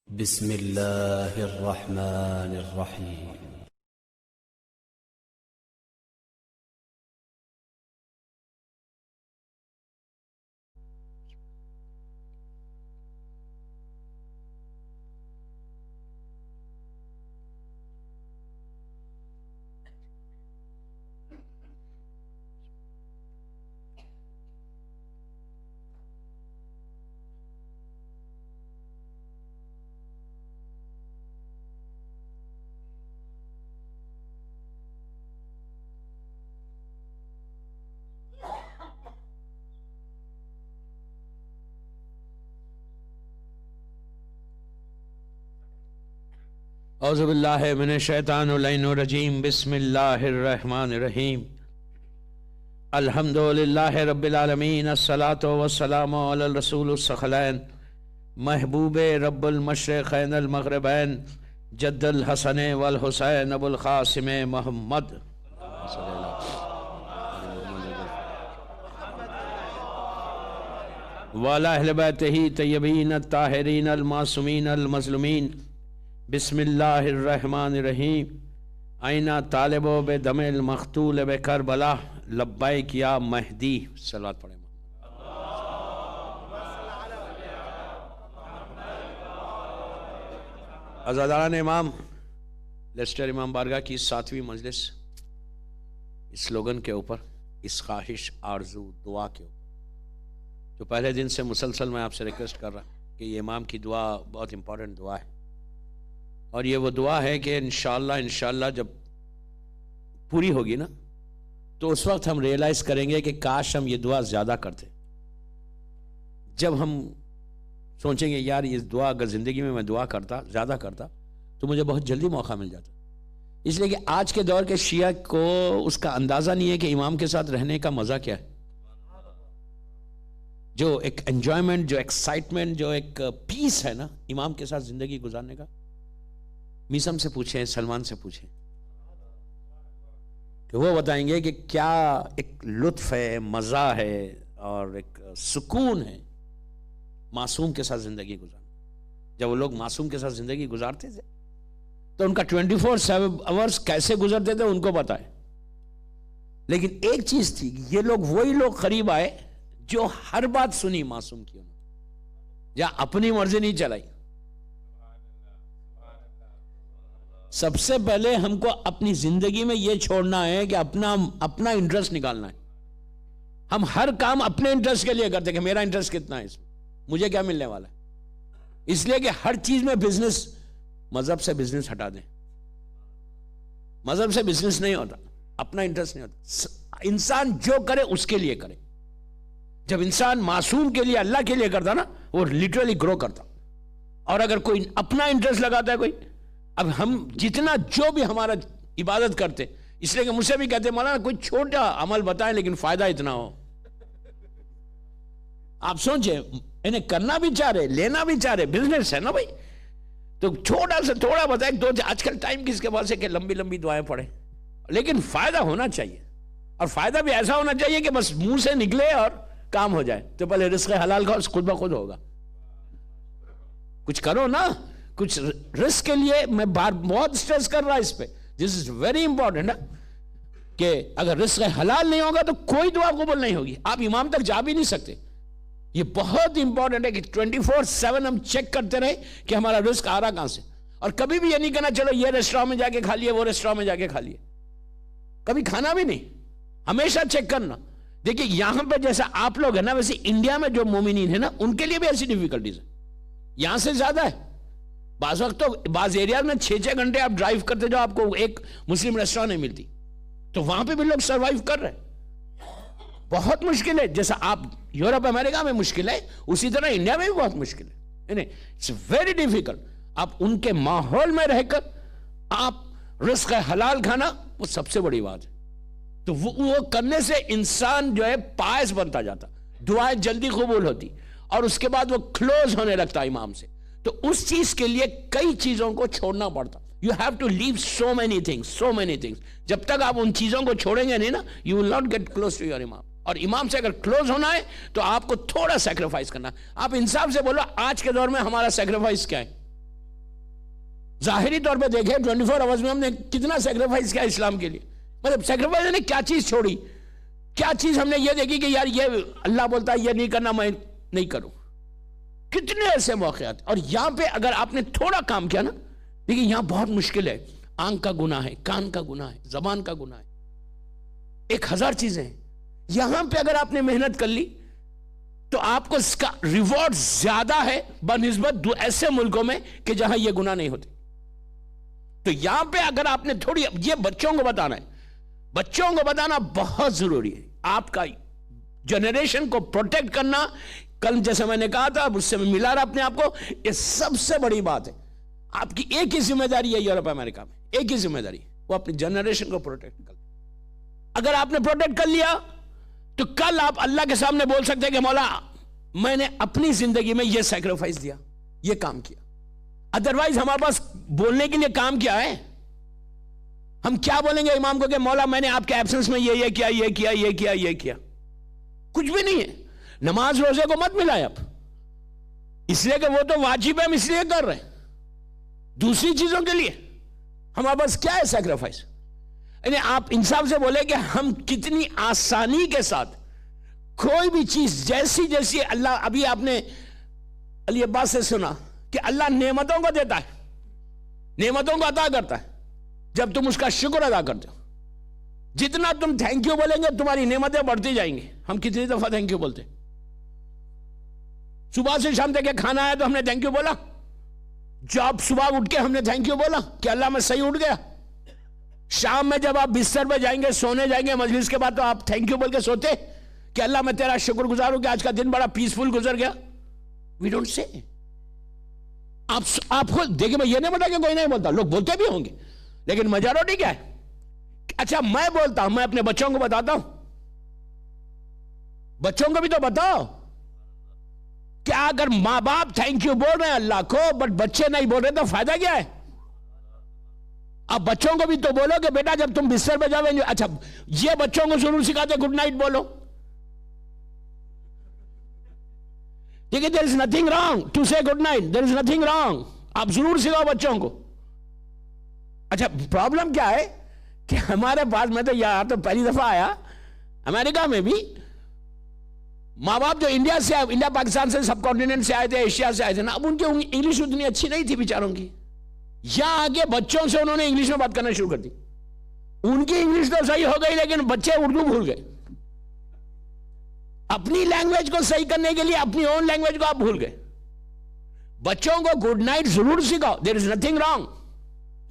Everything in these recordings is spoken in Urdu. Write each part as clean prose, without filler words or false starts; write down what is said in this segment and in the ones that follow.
بسم الله الرحمن الرحيم. اعوذ باللہ من الشیطان اللعین الرجیم. بسم اللہ الرحمن الرحیم. الحمد للہ رب العالمین. الصلاۃ والسلام علی الرسول الثقلین محبوب رب المشرقین المغربین جد الحسن والحسین ابو القاسم محمد وعلی اہل بیتہ طیبین الطاہرین المعصومین المظلومین. بسم اللہ الرحمن الرحیم. آئینہ طالبو بدم المقتول بکربلا لبیک یا مہدی. صلوات پڑھیں. عزاداران امام لیسٹر امام بارگاہ کی 7ویں مجلس اس سلوگن کے اوپر، اس خواہش آرزو دعا کے اوپر، جو پہلے دن سے مسلسل میں آپ سے ریکویسٹ کر رہا کہ یہ امام کی دعا بہت امپورٹنٹ دعا ہے، اور یہ وہ دعا ہے کہ انشاءاللہ جب پوری ہوگی نا تو اس وقت ہم ریئلائز کریں گے کہ کاش ہم یہ دعا زیادہ کرتے. جب ہم سوچیں گے یار یہ دعا اگر زندگی میں دعا کرتا، زیادہ کرتا، تو مجھے بہت جلدی موقع مل جاتا. اس لیے کہ آج کے دور کے شیعہ کو اس کا اندازہ نہیں ہے کہ امام کے ساتھ رہنے کا مزہ کیا ہے. جو ایک انجوائمنٹ، جو ایکسائٹمنٹ، جو ایک پیس ہے نا امام کے ساتھ زندگی گزارنے کا. میسم سے پوچھیں، سلمان سے پوچھیں کہ وہ بتائیں گے کہ کیا ایک لطف ہے، مزہ ہے اور ایک سکون ہے معصوم کے ساتھ زندگی گزارنا. جب وہ لوگ معصوم کے ساتھ زندگی گزارتے تھے تو ان کا 24/7 آورز کیسے گزرتے تھے ان کو پتا ہے. لیکن ایک چیز تھی، یہ لوگ وہی لوگ قریب آئے جو ہر بات سنی معصوم کی، جہاں اپنی مرضی نہیں چلائی. سب سے پہلے ہم کو اپنی زندگی میں یہ چھوڑنا ہے کہ اپنا انٹرسٹ نکالنا ہے. ہم ہر کام اپنے انٹرسٹ کے لیے کرتے کہ میرا انٹرسٹ کتنا ہے اس میں، مجھے کیا ملنے والا ہے. اس لیے کہ ہر چیز میں بزنس، مذہب سے بزنس ہٹا دیں. مذہب سے بزنس نہیں ہوتا، اپنا انٹرسٹ نہیں ہوتا. انسان جو کرے اس کے لیے کرے. جب انسان معصوم کے لیے، اللہ کے لیے کرتا نا، وہ لٹرلی گرو کرتا. اور اگر کوئی اپنا انٹرسٹ لگاتا ہے کوئی، اب ہم جتنا جو بھی ہمارا عبادت کرتے، اس لیے کہ مجھ سے بھی کہتے مولانا کوئی چھوٹا عمل بتائیں لیکن فائدہ اتنا ہو. آپ سوچیں، انہیں کرنا بھی چاہ رہے، لینا بھی چاہ رہے، بزنس ہے نا بھائی، تو چھوٹا سے تھوڑا بتائیں. آج کل ٹائم کس کے پاس ہے کہ لمبی لمبی دعائیں پڑھیں، لیکن فائدہ ہونا چاہیے. اور فائدہ بھی ایسا ہونا چاہیے کہ بس منہ سے نکلے اور کام ہو جائے. تو پہلے رزق حلال کا خود بخود ہوگا. کچھ کرو نا، کچھ رزق کے لیے. میں بہت سٹریس کر رہا اس پہ، دس از ویری امپورٹنٹ، کہ اگر رزق حلال نہیں ہوگا تو کوئی دعا قبول نہیں ہوگی. آپ امام تک جا بھی نہیں سکتے. یہ بہت امپورٹنٹ ہے کہ 24/7 ہم چیک کرتے رہے کہ ہمارا رزق آ رہا کہاں سے. اور کبھی بھی یہ نہیں کہنا چلو یہ ریسٹورانٹ میں جا کے کھا لیے، وہ ریسٹورانٹ میں جا کے کھا لیے. کبھی کھانا بھی نہیں، ہمیشہ چیک کرنا. دیکھیں یہاں پہ جیسا آپ لوگ ہیں نا، ویسے انڈیا میں جو مومنین ہیں نا ان کے لیے بھی ایسی ڈیفیکلٹیز ہیں. یہاں سے زیادہ ہے. بعض وقت تو بعض ایریاز میں 6 گھنٹے آپ ڈرائیو کرتے جو آپ کو ایک مسلم ریسٹورانٹ نہیں ملتی. تو وہاں پہ بھی لوگ سروائیو کر رہے ہیں. بہت مشکل ہے. جیسا آپ یورپ امریکہ میں مشکل ہے، اسی طرح انڈیا میں بھی بہت مشکل ہے. It's very difficult. آپ ان کے ماحول میں رہ کر آپ رزق حلال کھانا، وہ سب سے بڑی بات ہے. تو وہ کرنے سے انسان جو ہے پائس بنتا جاتا، دعائیں جلدی قبول ہوتی، اور اس کے بعد وہ کلوز ہونے لگتا امام سے. تو اس چیز کے لیے کئی چیزوں کو چھوڑنا پڑتا. You have to leave so many things. جب تک آپ ان چیزوں کو چھوڑیں گے نہیں نا، you will not get close to your imam. اور امام سے اگر کلوز ہونا ہے تو آپ کو تھوڑا سیکریفائس کرنا. آپ انصاف سے بولو آج کے دور میں ہمارا سیکریفائس کیا ہے؟ ظاہری طور پہ دیکھیں 24 آورز میں ہم نے کتنا سیکریفائس کیا اسلام کے لیے. مطلب سیکریفائس نے کیا چیز چھوڑی, کیا چیز ہم نے یہ دیکھی کہ یار یہ اللہ بولتا ہے یہ نہیں کرنا, میں نہیں کروں. کتنے ایسے موقعات. اور یہاں پہ اگر آپ نے تھوڑا کام کیا نا, دیکھیں یہاں بہت مشکل ہے. آنکھ کا گناہ ہے, کان کا گناہ ہے, زبان کا گناہ ہے, 1000 چیزیں ہیں. یہاں پہ اگر آپ نے محنت کر لی تو آپ کو اس کا ریوارڈ زیادہ ہے بنسبت ایسے ملکوں میں کہ جہاں یہ گناہ نہیں ہوتے. تو یہاں پہ اگر آپ نے تھوڑی, یہ بچوں کو بتانا ہے, بچوں کو بتانا بہت ضروری ہے. آپ کا جنریشن کو پروٹیکٹ کرنا, کل جیسے میں نے کہا تھا, اس سے میں ملا رہا اپنے آپ کو, یہ سب سے بڑی بات ہے. آپ کی ایک ہی ذمہ داری ہے یورپ امریکہ میں, ایک ہی ذمہ داری, وہ اپنی جنریشن کو پروٹیکٹ کر. اگر آپ نے پروٹیکٹ کر لیا تو کل آپ اللہ کے سامنے بول سکتے ہیں کہ مولا میں نے اپنی زندگی میں یہ سیکریفائس دیا, یہ کام کیا. ادروائز ہمارے پاس بولنے کے لیے کام کیا ہے؟ ہم کیا بولیں گے امام کو کہ مولا میں نے آپ کے ایبسنس میں یہ کیا, یہ کیا, یہ کیا, یہ کیا. کچھ بھی نہیں ہے. نماز روزے کو مت ملائے آپ, اس لیے کہ وہ تو واجب ہے, ہم اس لیے کر رہے ہیں. دوسری چیزوں کے لیے ہمارے پاس کیا ہے سیکریفائس؟ یعنی آپ انصاف سے بولے کہ ہم کتنی آسانی کے ساتھ کوئی بھی چیز جیسی جیسی اللہ, ابھی آپ نے علی عباس سے سنا کہ اللہ نعمتوں کو دیتا ہے, نعمتوں کو عطا کرتا ہے جب تم اس کا شکر ادا کرتے ہو. جتنا تم تھینک یو بولیں گے تمہاری نعمتیں بڑھتی جائیں گی. ہم کتنی دفعہ تھینک یو بولتے؟ صبح سے شام تک کھانا آیا تو ہم نے تھینک یو بولا, جب صبح اٹھ کے ہم نے تھینک یو بولا کہ اللہ میں صحیح اٹھ گیا. شام میں جب آپ بستر پہ جائیں گے, سونے جائیں گے مجلس کے بعد, تو آپ تھینک یو بول کے سوتے کہ اللہ میں تیرا شکر گزار ہوں کہ آج کا دن بڑا پیسفل گزر گیا. We don't say. آپ خود دیکھیں, میں یہ نہیں بتا کہ کوئی نہیں بولتا, لوگ بولتے بھی ہوں گے, لیکن میجورٹی کیا ہے؟ اچھا میں بولتا ہوں, میں اپنے بچوں کو بتاتا ہوں, بچوں کو بھی تو بتاؤ. کیا اگر ماں باپ تھینک یو بول رہے ہیں اللہ کو بٹ بچے نہیں بول رہے تو فائدہ کیا ہے؟ اب بچوں کو بھی تو بولو کہ بیٹا جب تم بستر پہ جاؤ, اچھا یہ بچوں کو ضرور سکھاتے گڈ نائٹ بولو. ٹھیک ہے, there is nothing wrong to say good night, there is nothing wrong. آپ ضرور سکھاؤ بچوں کو. اچھا پرابلم کیا ہے کہ ہمارے پاس, میں تو یار تو پہلی دفعہ آیا امریکہ میں بھی, ماں باپ جو انڈیا سے آئے, انڈیا پاکستان سے سب کانٹیننٹ سے آئے تھے, ایشیا سے آئے تھے نا, اب ان کی انگلش اتنی اچھی نہیں تھی بیچاروں کی. یہاں آگے بچوں سے انہوں نے انگلش میں بات کرنا شروع کر دی. ان کی انگلش تو صحیح ہو گئی لیکن بچے اردو بھول گئے. اپنی لینگویج کو صحیح کرنے کے لیے اپنی اون لینگویج کو آپ بھول گئے. بچوں کو گڈ نائٹ ضرور سکھاؤ, دیر از نتھنگ رانگ,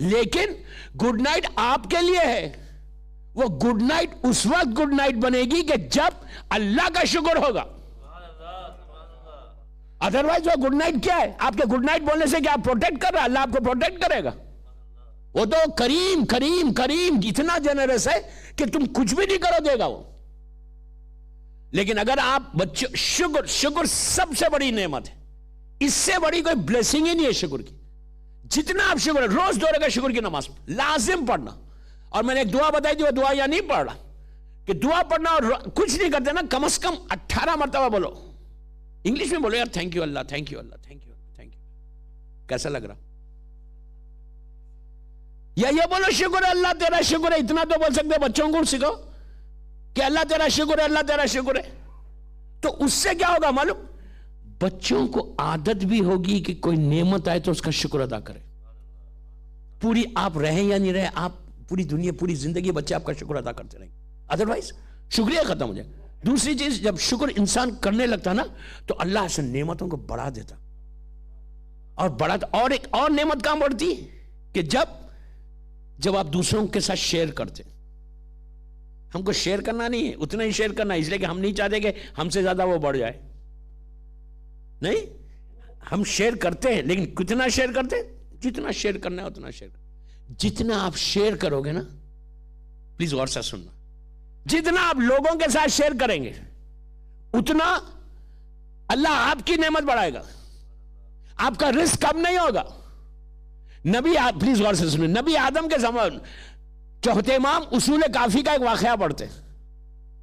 لیکن گڈ نائٹ آپ کے لیے ہے. وہ گڈ نائٹ اس وقت گڈ نائٹ بنے گی کہ جب اللہ کا شکر ہوگا. ادروائز وہ گڈ نائٹ کیا ہے؟ آپ کے گڈ نائٹ بولنے سے کیا آپ پروٹیکٹ کر رہا ہے؟ اللہ آپ کو پروٹیکٹ کرے گا. وہ تو کریم کریم کریم اتنا جنرس ہے کہ تم کچھ بھی نہیں کرو دے گا وہ. لیکن اگر آپ بچوں, شکر سب سے بڑی نعمت ہے, اس سے بڑی کوئی بلیسنگ ہی نہیں ہے شکر کی. جتنا آپ شکر, روز 2 رکعت شکر کی نماز لازم پڑھنا. اور میں نے ایک دعا بتائی تھی, وہ دعا یا نہیں پڑھ رہا, کہ دعا پڑھنا اور کچھ نہیں کرتے نا, کم از کم 18 مرتبہ بولو, انگلش میں بولو یار, thank you Allah, thank you Allah, thank you Allah, thank you. کیسا لگ رہا؟ یا یہ بولو شکر اللہ تیرا شکر ہے. اتنا تو بول سکتے, بچوں کو سکھاؤ کہ اللہ تیرا شکر ہے, اللہ تیرا شکر ہے. تو اس سے کیا ہوگا معلوم؟ بچوں کو عادت بھی ہوگی کہ کوئی نعمت آئے تو اس کا شکر ادا کرے. پوری آپ رہیں یا نہیں رہیں, آپ پوری دنیا, پوری زندگی بچے آپ کا شکر ادا کرتے رہیں گے, ادروائز شکریہ ختم ہو جائے. دوسری چیز, جب شکر انسان کرنے لگتا نا تو اللہ ایسے نعمتوں کو بڑھا دیتا, اور بڑھا, اور ایک اور نعمت کہاں بڑھتی کہ جب آپ دوسروں کے ساتھ شیئر کرتے. ہم کو شیئر کرنا نہیں ہے, اتنا ہی شیئر کرنا ہے, اس لیے کہ ہم نہیں چاہتے کہ ہم سے زیادہ وہ بڑھ جائے. نہیں, ہم شیئر کرتے ہیں لیکن کتنا شیئر کرتے ہیں؟ جتنا شیئر کرنا ہے اتنا شیئر. جتنا آپ شیئر کرو گے نا, پلیز غور سے سننا, جتنا آپ لوگوں کے ساتھ شیئر کریں گے اتنا اللہ آپ کی نعمت بڑھائے گا. آپ کا رزق کم نہیں ہوگا. نبی, پلیز غور سے سنیں, نبی آدم کے زمان چوتھے امام اصول کافی کا ایک واقعہ پڑھتے,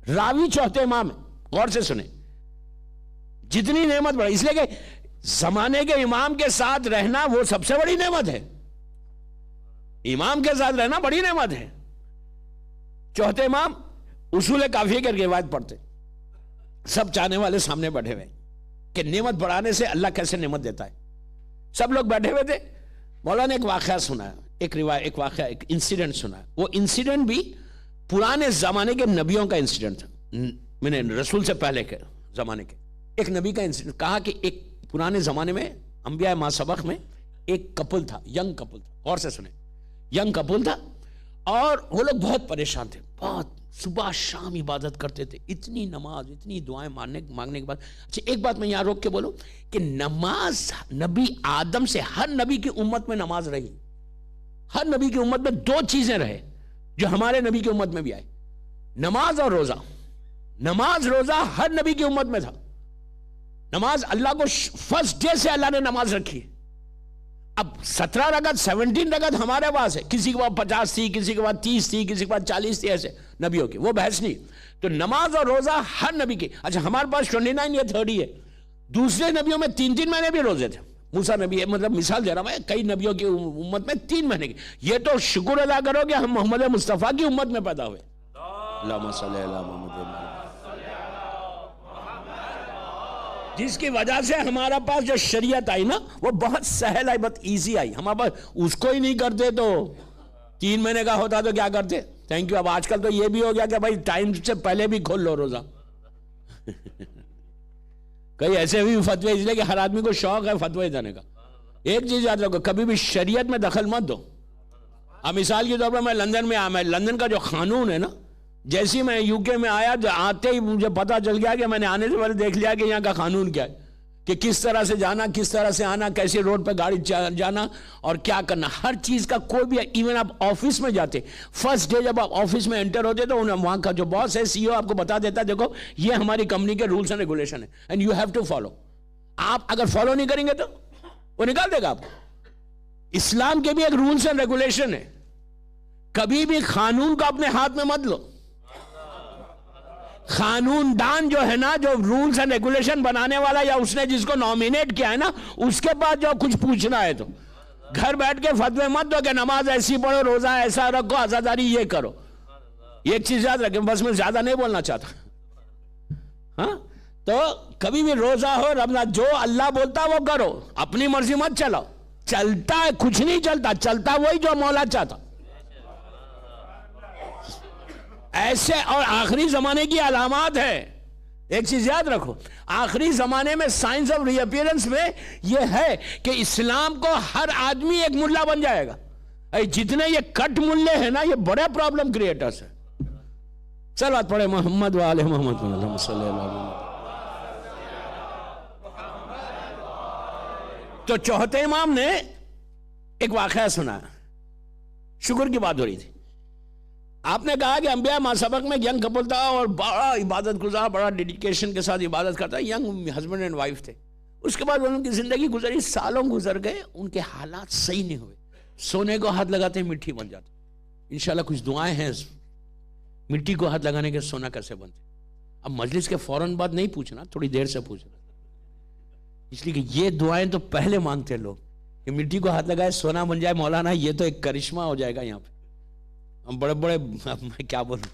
راوی چوتھے امام ہے, غور سے سنیں. جتنی نعمت بڑھائی, اس لیے کہ زمانے کے امام کے ساتھ رہنا وہ سب سے بڑی نعمت ہے. امام کے ساتھ رہنا بڑی نعمت ہے. چوتھے امام اصول کافیہ کی روایت پڑھتے, سب چاہنے والے سامنے بیٹھے ہوئے کہ نعمت بڑھانے سے اللہ کیسے نعمت دیتا ہے. سب لوگ بیٹھے ہوئے تھے. مولانا نے ایک واقعہ سنا, ایک واقعہ, ایک انسیڈنٹ سنا. وہ انسیڈنٹ بھی پرانے زمانے کے نبیوں کا انسیڈنٹ تھا, میں نے رسول سے پہلے کے زمانے کے ایک نبی کا انسیڈنٹ. کہا کہ ایک پرانے زمانے میں انبیاء ما سبق میں ایک کپل تھا, ینگ کپل تھا. اور سے سنیں, ینگ کپل تھا اور وہ لوگ بہت پریشان تھے, بہت صبح شام عبادت کرتے تھے, اتنی نماز, اتنی دعائیں مانگنے کے بعد. اچھا ایک بات میں یہاں روک کے بولوں کہ نماز نبی آدم سے ہر نبی کی امت میں نماز رہی. ہر نبی کی امت میں دو چیزیں رہے جو ہمارے نبی کی امت میں بھی آئے, نماز اور روزہ. نماز روزہ ہر نبی کی امت میں تھا. نماز اللہ کو فرسٹ ڈے سے اللہ نے نماز رکھی. اب 17 رکعت 17 رکعت ہمارے پاس ہے, کسی کے بعد 50 تھی, کسی کے بعد 30 تھی, کسی کے بعد 40 تھی, ایسے نبیوں کی, وہ بحث نہیں. تو نماز اور روزہ ہر نبی کی. اچھا ہمارے پاس 29 یا 30 ہے. دوسرے نبیوں میں 3 مہینے بھی روزے تھے. موسیٰ نبی ہے, مطلب مثال دے رہا ہوں, کئی نبیوں کی امت میں 3 مہینے کی. یہ تو شکر ادا کرو کہ ہم محمد مصطفیٰ کی امت میں پیدا ہوئے. اللہم صلی اللہ محمد, جس کی وجہ سے ہمارا پاس جو شریعت آئی نا وہ بہت سہل آئی, بہت ایزی آئی. ہمارے پاس اس کو ہی نہیں کرتے تو 3 مہینے کا ہوتا تو کیا کرتے. Thank you. اب آج کل تو یہ بھی ہو گیا کہ بھائی ٹائم سے پہلے بھی کھول لو روزہ. کئی ایسے بھی فتوے, اس لیے کہ ہر آدمی کو شوق ہے فتوے دینے کا. ایک چیز یاد رکھو, کبھی بھی شریعت میں دخل مت دو. اب مثال کے طور پر میں لندن میں آیا, میں لندن کا جو قانون ہے نا, جیسی میں یو کے میں آیا تو آتے ہی مجھے پتا چل گیا کہ میں نے آنے سے پہلے دیکھ لیا کہ یہاں کا قانون کیا ہے, کہ کس طرح سے جانا, کس طرح سے آنا, کیسے روڈ پہ گاڑی جانا اور کیا کرنا, ہر چیز کا کوئی بھی. ایون آپ آفس میں جاتے, فرسٹ ڈے جب آپ آفس میں انٹر ہوتے تو وہاں کا جو باس ہے, سی او, آپ کو بتا دیتا ہے دیکھو یہ ہماری کمپنی کے رولز اینڈ ریگولیشن ہے and you have to follow. آپ اگر فالو نہیں کریں گے تو وہ نکال دے گا آپ کو. اسلام کے بھی ایک رولز اینڈ ریگولیشن ہے, کبھی بھی قانون کو اپنے ہاتھ میں مت لو. قانون دان جو ہے نا, جو رولز اینڈ ریگولیشن بنانے والا یا اس نے جس کو نامینیٹ کیا ہے نا, اس کے بعد جو کچھ پوچھنا ہے تو گھر بیٹھ کے فتوے مت دو کہ نماز ایسی پڑھو, روزہ ایسا رکھو, عزاداری یہ کرو. یہ چیز یاد رکھیں, بس میں زیادہ نہیں بولنا چاہتا. ہاں تو کبھی بھی روزہ ہو, رمضان, جو اللہ بولتا وہ کرو, اپنی مرضی مت چلاؤ. چلتا ہے کچھ نہیں چلتا, چلتا وہی جو مولا چاہتا. ایسے. اور آخری زمانے کی علامات ہے, ایک چیز یاد رکھو, آخری زمانے میں سائنس آف ری اپیرنس میں یہ ہے کہ اسلام کو ہر آدمی ایک ملا بن جائے گا. جتنے یہ کٹ ملے ہیں نا, یہ بڑے پرابلم کریٹرز ہیں. چل بات پڑھے محمد وآلہ محمد اللہم صلی اللہ علیہ وسلم. تو چوتھے امام نے ایک واقعہ سنا, شکر کی بات ہو رہی تھی. آپ نے کہا کہ انبیاء ما سبق میں ینگ کپل تھا اور بڑا عبادت گزار, بڑا ڈیڈیکیشن کے ساتھ عبادت کرتا, ینگ ہسبینڈ اینڈ وائف تھے. اس کے بعد ان کی زندگی گزری, سالوں گزر گئے, ان کے حالات صحیح نہیں ہوئے. سونے کو ہاتھ لگاتے مٹی بن جاتا. انشاءاللہ کچھ دعائیں ہیں مٹی کو ہاتھ لگانے کے سونا کیسے بنتے. اب مجلس کے فوراً بعد نہیں پوچھنا, تھوڑی دیر سے پوچھنا, اس لیے کہ یہ دعائیں تو پہلے مانگتے لوگ کہ مٹی کو ہاتھ لگائے سونا بن جائے. مولانا یہ تو ایک کرشمہ ہو جائے گا یہاں پہ. ہم بڑے بڑے, میں کیا بولوں,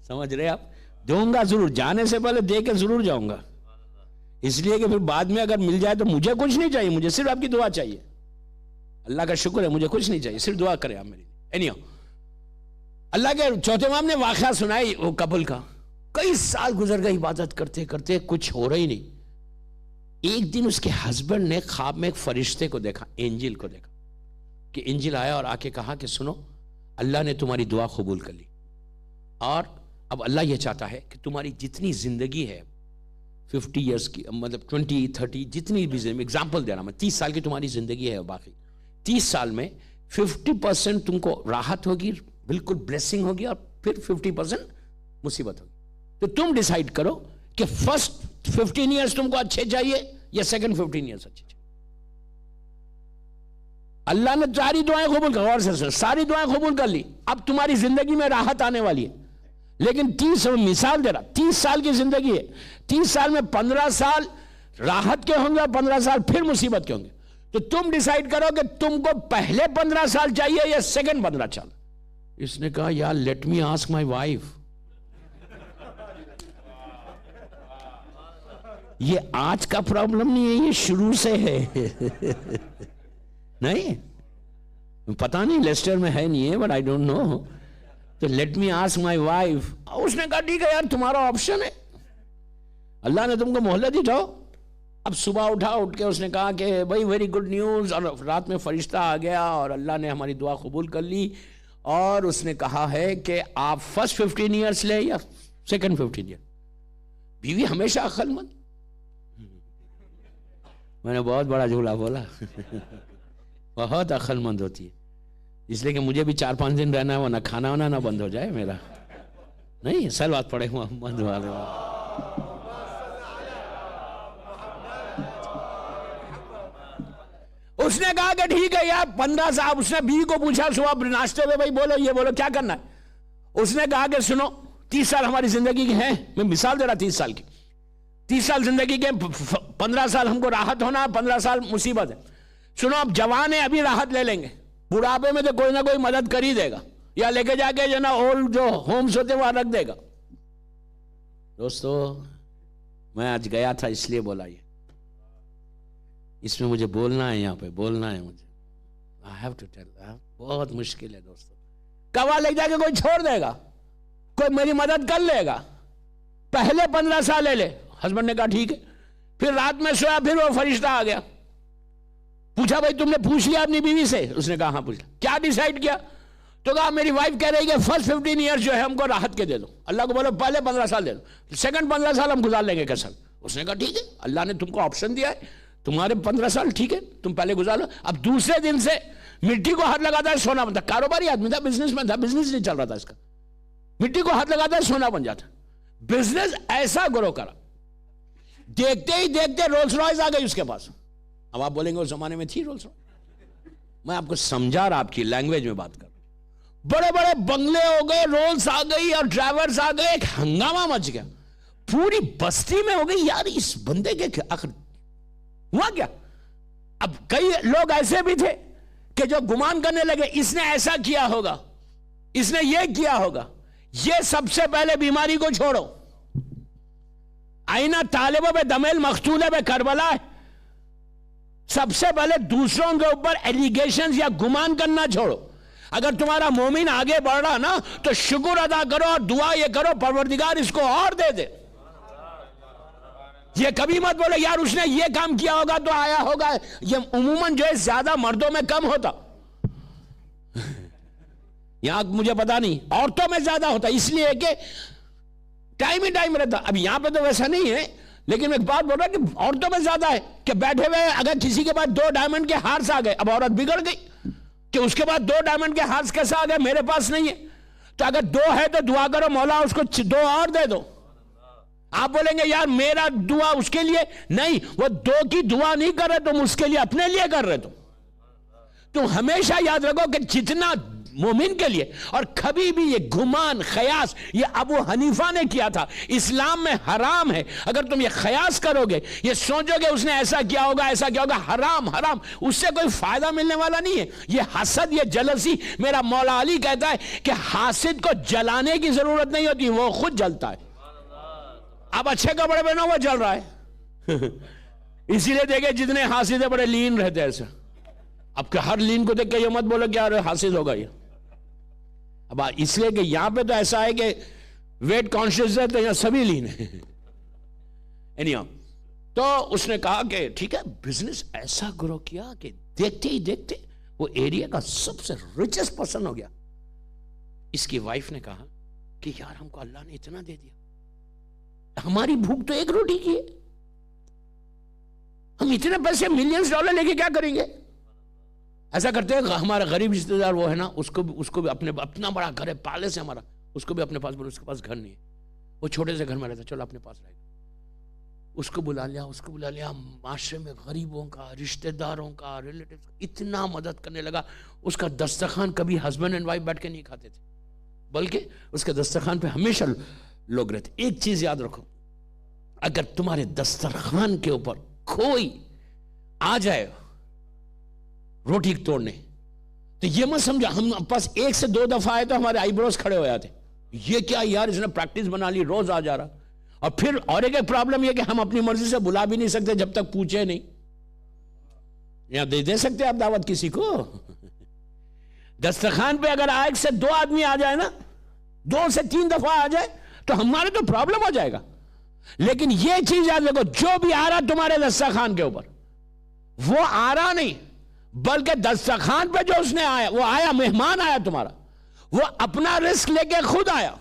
سمجھ رہے آپ. دوں گا ضرور, جانے سے پہلے دے کے ضرور جاؤں گا, اس لیے کہ پھر بعد میں اگر مل جائے تو مجھے کچھ نہیں چاہیے, مجھے صرف آپ کی دعا چاہیے. اللہ کا شکر ہے, مجھے کچھ نہیں چاہیے, صرف دعا کریں آپ میری. اینیو, اللہ کے چوتھے امام نے واقعہ سنائی وہ کپل کا. کئی سال گزر گئے عبادت کرتے کرتے, کچھ ہو رہا ہی نہیں. ایک دن اس کے ہسبینڈ نے خواب میں ایک فرشتے کو دیکھا, اینجل کو دیکھا, کہ اینجل آیا اور آ کے کہا کہ سنو, اللہ نے تمہاری دعا قبول کر لی, اور اب اللہ یہ چاہتا ہے کہ تمہاری جتنی زندگی ہے 50 ایئرس کی, مطلب 20 30 جتنی بھی ایگزامپل دے رہا میں, 30 سال کی تمہاری زندگی ہے, باقی 30 سال میں 50% تم کو راحت ہوگی, بالکل بلیسنگ ہوگی, اور پھر 50% مصیبت ہوگی. تو تم ڈیسائیڈ کرو کہ فرسٹ 15 ایئرس تم کو اچھے چاہیے یا سیکنڈ 15 ایئرس اچھے چاہیے. اللہ نے ساری دعائیں قبول کر, غور سے ساری دعائیں قبول کر لی. اب تمہاری زندگی میں راحت آنے والی ہے, لیکن 30 مثال دے رہا, 30 سال کی زندگی ہے, 30 سال میں 15 سال راحت کے ہوں گے اور 15 سال پھر مصیبت کے ہوں گے. تو تم ڈیسائیڈ کرو کہ تم کو پہلے 15 سال چاہیے یا سیکنڈ 15 سال. اس نے کہا یار late me ask my wife. یہ آج کا پرابلم نہیں ہے, یہ شروع سے ہے. نہیں پتا نہیں لیسٹر میں ہے نہیں ہے, بٹ آئی ڈونٹ نو. تو let me ask my wife. اس نے کہا ٹھیک ہے یار تمہارا آپشن ہے, اللہ نے تم کو مہلت ہی ٹھاؤ. اب صبح اٹھ کے اس نے کہا کہ بھائی ویری گڈ نیوز, اور رات میں فرشتہ آ گیا اور اللہ نے ہماری دعا قبول کر لی, اور اس نے کہا ہے کہ آپ فرسٹ 15 ایئرس لیں یا سیکنڈ 15 ایئر. بیوی ہمیشہ عقل مند. میں نے بہت بڑا جھولا بولا. بہت عقل مند ہوتی ہے, اس لیے کہ مجھے بھی 4-5 دن رہنا ہے, ورنہ کھانا وانا نہ بند ہو جائے میرا. نہیں سلوات پڑھے محمد والے. اس نے کہا کہ ٹھیک ہے یار 15 سال. اس نے بیوی کو پوچھا صبح ناشتے میں, بھائی بولو یہ بولو کیا کرنا ہے. اس نے کہا کہ سنو 30 سال ہماری زندگی کے ہیں, میں مثال دے رہا 30 سال کی. 30 سال زندگی کے, 15 سال ہم کو راحت ہونا, 15 سال مصیبت ہے. سنو اب جوان ہے ابھی راحت لے لیں گے, بڑھاپے میں تو کوئی نہ کوئی مدد کر ہی دے گا, یا لے کے جا کے جو نا اولڈ جو ہومز ہوتے وہاں رکھ دے گا. دوستو میں آج گیا تھا اس لیے بولا, یہ اس میں مجھے بولنا ہے, یہاں پہ بولنا ہے مجھے. I have to tell, بہت مشکل ہے دوستو. کوا لے جا کے کوئی چھوڑ دے گا, کوئی میری مدد کر لے گا. پہلے 15 سال لے لے. ہسبینڈ نے کہا ٹھیک ہے. پھر رات میں سویا, پھر وہ فرشتہ آ گیا. پوچھا بھائی تم نے پوچھ لیا اپنی بیوی سے؟ اس نے کہا ہاں پوچھ لیا. کیا ڈیسائیڈ کیا؟ تو کہا میری وائف کہہ رہی ہے کہ فرسٹ 15 ایئرس جو ہے ہم کو راحت کے دے دو. اللہ کو بولو پہلے 15 سال دے دو, سیکنڈ 15 سال ہم گزار لیں گے کیسا. اس نے کہا ٹھیک ہے, اللہ نے تم کو آپشن دیا ہے, تمہارے 15 سال ٹھیک ہے, تم پہلے گزار لو. اب دوسرے دن سے مٹی کو ہاتھ لگاتا ہے سونا بنتا. کاروباری آدمی تھا, بزنس مین تھا, بزنس نہیں چل رہا تھا اس کا. مٹی کو ہاتھ لگاتا ہے سونا بن جاتا. بزنس ایسا گرو کرا, دیکھتے ہی دیکھتے رولز رائس آ گئی اس کے پاس. اب آپ بولیں گے اس زمانے میں تھی رولز رائس؟ میں آپ کو سمجھا رہا, آپ کی لینگویج میں بات کر. بڑے بڑے بنگلے ہو گئے, رولز آ گئی اور ڈرائیورز آ گئے, ایک ہنگامہ مچ گیا. پوری بستی میں ہو گئی یار اس بندے کے آخر ہوا کیا. اب کئی لوگ ایسے بھی تھے کہ جو گمان کرنے لگے اس نے ایسا کیا ہوگا, اس نے یہ کیا ہوگا. یہ سب سے پہلے بیماری کو چھوڑو. آئینہ طالبہ پہ دمیل مقتول پہ کربلا ہے. سب سے پہلے دوسروں کے اوپر ایلیگیشنز یا گمان کرنا چھوڑو. اگر تمہارا مومن آگے بڑھ رہا نا تو شکر ادا کرو اور دعا یہ کرو پروردگار اس کو اور دے دے. یہ کبھی مت بولو یار اس نے یہ کام کیا ہوگا تو آیا ہوگا. یہ عموماً جو ہے زیادہ مردوں میں کم ہوتا, یہاں مجھے پتا نہیں عورتوں میں زیادہ ہوتا, اس لیے کہ ٹائم ہی ٹائم رہتا. اب یہاں پہ تو ویسا نہیں ہے, لیکن میں ایک بات بول رہا کہ عورتوں میں زیادہ ہے کہ بیٹھے ہوئے اگر کسی کے پاس 2 ڈائمنڈ کے ہارس آ گئے, اب عورت بگڑ گئی کہ اس کے پاس 2 ڈائمنڈ کے ہارس کیسا آ گئے, میرے پاس نہیں ہے. تو اگر 2 ہے تو دعا کرو مولا اس کو 2 اور دے دو. آپ بولیں گے یار میرا دعا اس کے لیے نہیں, وہ 2 کی دعا نہیں کر رہے تم, اس کے لیے اپنے لیے کر رہے تم ہمیشہ یاد رکھو کہ جتنا مومن کے لیے, اور کبھی بھی یہ گمان خیاس یہ ابو حنیفہ نے کیا تھا, اسلام میں حرام ہے. اگر تم یہ خیاس کرو گے, یہ سوچو گے اس نے ایسا کیا ہوگا ایسا کیا ہوگا, حرام حرام, اس سے کوئی فائدہ ملنے والا نہیں ہے. یہ حسد یہ جلسی, میرا مولا علی کہتا ہے کہ حاسد کو جلانے کی ضرورت نہیں ہوتی, وہ خود جلتا ہے. اب اچھے کپڑے پہنو وہ جل رہا ہے. اسی لیے دیکھے جتنے حاسد ہیں بڑے لین رہتے ہیں ایسے. اب کہ ہر لین کو دیکھ کے یہ مت بولو کہ یار حاسد ہوگا یہ. اب اس لیے کہ یہاں پہ تو ایسا ہے کہ ویٹ کانشیس ہے تو یہاں سبھی لین ہیں. تو اس نے کہا کہ ٹھیک ہے, بزنس ایسا گرو کیا کہ دیکھتے ہی دیکھتے وہ ایریا کا سب سے ریچسٹ پرسن ہو گیا. اس کی وائف نے کہا کہ یار ہم کو اللہ نے اتنا دے دیا, ہماری بھوک تو 1 روٹی کی ہے, ہم اتنے پیسے $ملینز لے کے کیا کریں گے. ایسا کرتے ہیں ہمارا غریب رشتے دار وہ ہے نا, اس کو بھی اپنا بڑا گھر ہے پالے سے ہمارا, اس کو بھی اپنے پاس بولو, اس کے پاس گھر نہیں ہے, وہ چھوٹے سے گھر میں رہتا, چلو اپنے پاس رہے گا. اس کو بلا لیا, معاشرے میں غریبوں کا, رشتے داروں کا, ریلیٹیو اتنا مدد کرنے لگا. اس کا دسترخوان کبھی ہسبینڈ اینڈ وائف بیٹھ کے نہیں کھاتے تھے, بلکہ اس کے دسترخوان پہ ہمیشہ لوگ رہتے. ایک چیز یاد رکھو, اگر تمہارے دسترخوان کے اوپر کوئی آ جائے روٹی توڑنے. تو یہ مت سمجھا ہم پاس 1 سے 2 دفعہ آئے تو ہمارے آئی بروز کھڑے ہو جاتے, یہ کیا یار اس نے پریکٹس بنا لی, روز آ جا رہا. اور پھر اور ایک پرابلم یہ کہ ہم اپنی مرضی سے بلا بھی نہیں سکتے جب تک پوچھے نہیں. یا دے سکتے آپ دعوت کسی کو؟ دسترخوان پہ اگر 1 سے 2 آدمی آ جائے نا, 2 سے 3 دفعہ آ جائے تو ہمارے تو پرابلم ہو جائے گا. لیکن یہ چیز یاد رکھو, جو بھی آ رہا تمہارے دسترخوان کے اوپر وہ آ رہا نہیں, بلکہ دسترخوان پہ جو اس نے آیا وہ آیا, مہمان آیا تمہارا, وہ اپنا رزق لے کے خود آیا,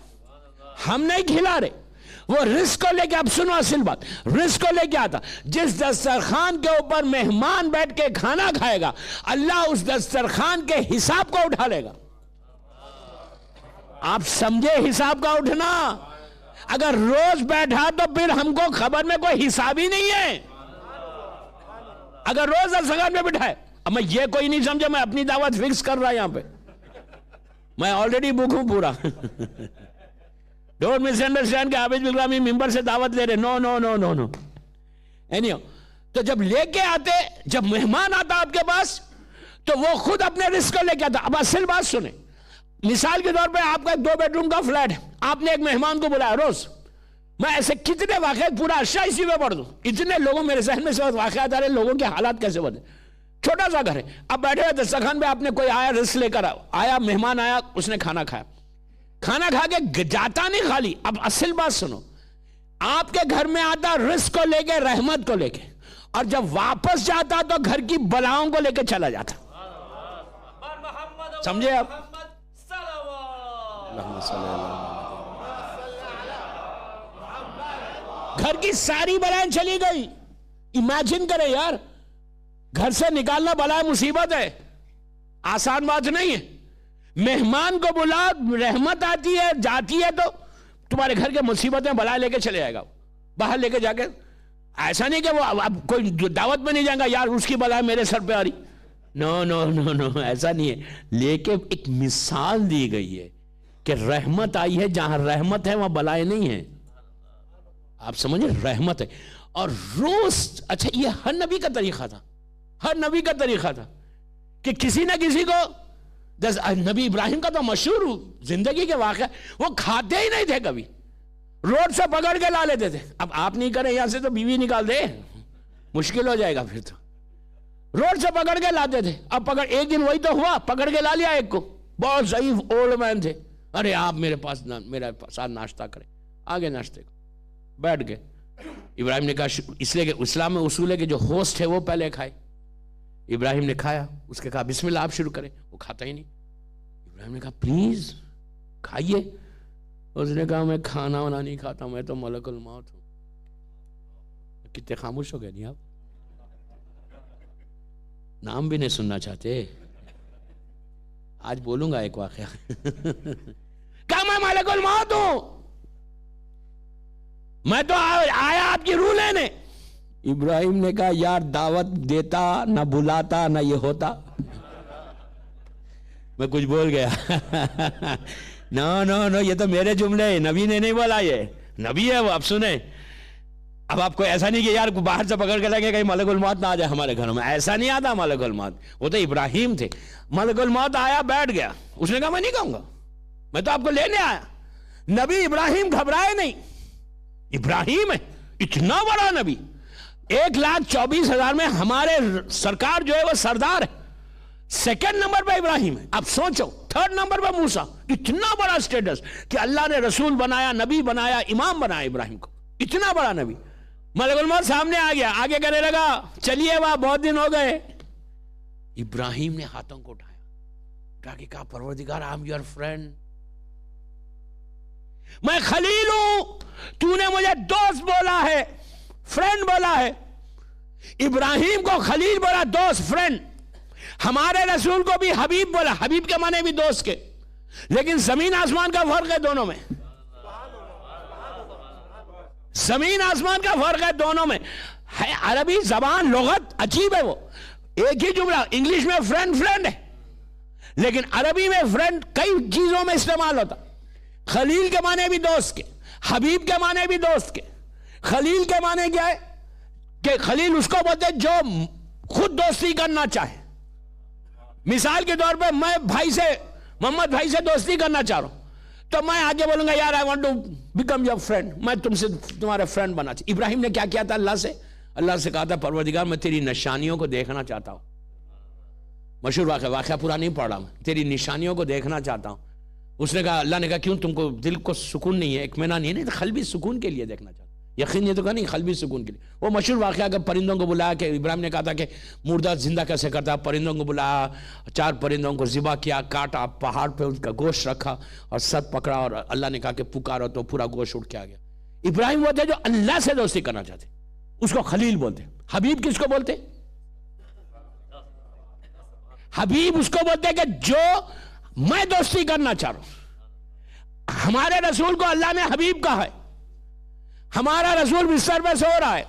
ہم نہیں کھلا رہے. وہ رزق کو لے کے, اب سنو اصل بات, رزق کو لے کے آتا. جس دسترخوان کے اوپر مہمان بیٹھ کے کھانا کھائے گا, اللہ اس دسترخوان کے حساب کو اٹھا لے گا. آپ سمجھے حساب کا اٹھنا؟ اگر روز بیٹھا تو پھر ہم کو خبر میں کوئی حساب ہی نہیں ہے. اگر روز دسترخوان میں بیٹھا ہے, اب میں یہ کوئی نہیں سمجھے میں اپنی دعوت فکس کر رہا یہاں پہ, میں آلریڈی بک ہوں پورا. ڈونٹ مس انڈرسٹینڈ کہ حافظ بالغرامی ممبر سے دعوت لے رہے, نو نو نو نو نو. اینیو تو جب لے کے آتے, جب مہمان آتا آپ کے پاس تو وہ خود اپنے رزق کو لے کے آتا. اب اصل بات سنیں, مثال کے طور پہ آپ کا ایک 2 بیڈ روم کا فلیٹ ہے, آپ نے ایک مہمان کو بلایا روز. میں ایسے کتنے واقعات پورا اشیاء اسی میں پڑھ دوں, اتنے لوگوں میرے ذہن میں سے واقعات آ رہے, لوگوں کے حالات کیسے بدلے. چھوٹا سا گھر ہے, اب بیٹھے ہوئے دسترخوان پہ, آپ نے کوئی آیا رزق لے کر آیا, مہمان آیا, اس نے کھانا کھایا, کھانا کھا کے جاتا نہیں خالی. اب اصل بات سنو, آپ کے گھر میں آتا رزق کو لے کے, رحمت کو لے کے, اور جب واپس جاتا تو گھر کی بلاؤں کو لے کے چلا جاتا. سمجھے آپ؟ گھر کی ساری بلائیں چلی گئی. امیجن کریں یار, گھر سے نکالنا بلائے مصیبت ہے, آسان بات نہیں ہے. مہمان کو بلا, رحمت آتی ہے, جاتی ہے تو تمہارے گھر کے مصیبتیں بلائے لے کے چلے جائے گا, باہر لے کے جا کے. ایسا نہیں کہ وہ اب کوئی دعوت میں نہیں جائے گا, یار اس کی بلائے میرے سر پہ آ رہی. نو نو نو نو, ایسا نہیں ہے. لیکن ایک مثال دی گئی ہے کہ رحمت آئی ہے, جہاں رحمت ہے وہاں بلائے نہیں ہیں. آپ سمجھے, رحمت ہے. اور روز, اچھا یہ ہر نبی کا طریقہ تھا, ہر نبی کا طریقہ تھا کہ کسی نہ کسی کو, نبی ابراہیم کا تو مشہور زندگی کے واقعہ, وہ کھاتے ہی نہیں تھے کبھی, روڈ سے پکڑ کے لا لیتے تھے. اب آپ نہیں کریں یہاں سے تو بیوی نکال دے, مشکل ہو جائے گا پھر تو. روڈ سے پکڑ کے لاتے تھے. اب پکڑ, ایک دن وہی تو ہوا, پکڑ کے لا لیا ایک کو, بہت ضعیف اولڈ مین تھے. ارے آپ میرے پاس میرے ساتھ ناشتہ کریں. آگے ناشتے کو بیٹھ گئے. ابراہیم نے کہا, اس لیے کہ اسلام میں اصول ہے کہ جو ہوسٹ ہے وہ پہلے کھائے. ابراہیم نے کھایا, اس کے کہا بسم اللہ آپ شروع کریں, وہ کھاتا ہی نہیں. ابراہیم نے کہا پلیز کھائیے. اس نے کہا میں کھانا وانا نہیں کھاتا, میں تو ملک الموت ہوں. کتنے خاموش ہو گئے نہیں آپ, نام بھی نہیں سننا چاہتے. آج بولوں گا ایک واقعہ. کہا میں ملک الموت ہوں, میں تو آیا آپ کی روح لینے. ابراہیم نے کہا یار دعوت دیتا نہ بلاتا نہ یہ ہوتا. میں کچھ بول گیا. نو نو نو, یہ تو میرے جملے ہیں, نبی نے نہیں بولا, یہ نبی ہے وہ. اب سنیں, اب آپ کو ایسا نہیں کہ یار باہر سے پکڑ کے لگے کہیں ملک الموت نہ آ جائے ہمارے گھروں میں, ایسا نہیں آتا ملک الموت. وہ تو ابراہیم تھے. ملک الموت آیا, بیٹھ گیا. اس نے کہا میں نہیں کہوں گا, میں تو آپ کو لینے آیا. نبی ابراہیم گھبرائے نہیں. ابراہیم ہے اتنا بڑا نبی, 1,24,000 میں ہمارے سرکار جو ہے وہ سردار ہے. سیکنڈ نمبر پہ ابراہیم ہے. اب سوچو, تھرڈ نمبر پہ موسیٰ. اتنا بڑا سٹیٹس کہ اللہ نے رسول بنایا, نبی بنایا, امام بنایا ابراہیم کو. اتنا بڑا نبی. ملک الموت سامنے آ گیا, آگے کہنے لگا چلیے وہاں بہت دن ہو گئے. ابراہیم نے ہاتھوں کو اٹھایا, اٹھا کے کہا پروردگار آئی ایم یور فرینڈ, میں خلیل ہوں, تو نے مجھے دوست بولا ہے, فرینڈ بولا ہے. ابراہیم کو خلیل بولا, دوست, فرینڈ. ہمارے رسول کو بھی حبیب بولا. حبیب کے معنی بھی دوست کے, لیکن زمین آسمان کا فرق ہے دونوں میں. زمین آسمان کا فرق ہے دونوں میں. عربی زبان لغت عجیب ہے, وہ ایک ہی جملہ انگلش میں فرینڈ فرینڈ ہے, لیکن عربی میں فرینڈ کئی چیزوں میں استعمال ہوتا. خلیل کے معنی بھی دوست کے, حبیب کے معنی بھی دوست کے. خلیل کے معنی کیا ہے کہ خلیل اس کو بولتے جو خود دوستی کرنا چاہے, مثال کے طور پہ میں محمد بھائی سے دوستی کرنا چاہ رہا ہوں تو میں آگے بولوں گا یار I want to become your friend, میں تم سے تمہارا فرینڈ بننا چاہتا. ابراہیم نے کیا کیا تھا؟ اللہ سے کہا تھا پروردگار میں تیری نشانیوں کو دیکھنا چاہتا ہوں. مشہور واقعہ پورا نہیں پڑھ رہا میں، تیری نشانیوں کو دیکھنا چاہتا ہوں. اس نے کہا، اللہ نے کہا کیوں، تم کو دل کو سکون نہیں ہے، اطمینان نہیں ہے؟ نہیں، قلبی سکون کے لیے دیکھنا چاہتا ہوں. یقین یہ تو کہا نہیں، قلبی سکون کے لیے. وہ مشہور واقعہ کہ پرندوں کو بلایا، کہ ابراہیم نے کہا تھا کہ مردہ زندہ کیسے کرتا، پرندوں کو بلایا، 4 پرندوں کو ذبح کیا، کاٹا، پہاڑ پہ ان کا گوشت رکھا اور سر پکڑا، اور اللہ نے کہا کہ پکارو تو پورا گوشت اٹھ کے آ گیا. ابراہیم وہ تھے جو اللہ سے دوستی کرنا چاہتے، اس کو خلیل بولتے. حبیب کس کو بولتے؟ حبیب اس کو بولتے کہ جو میں دوستی کرنا چاہ رہا ہوں. ہمارے رسول کو اللہ نے حبیب کہا ہے. ہمارا رسول بستر میں سو رہا ہے،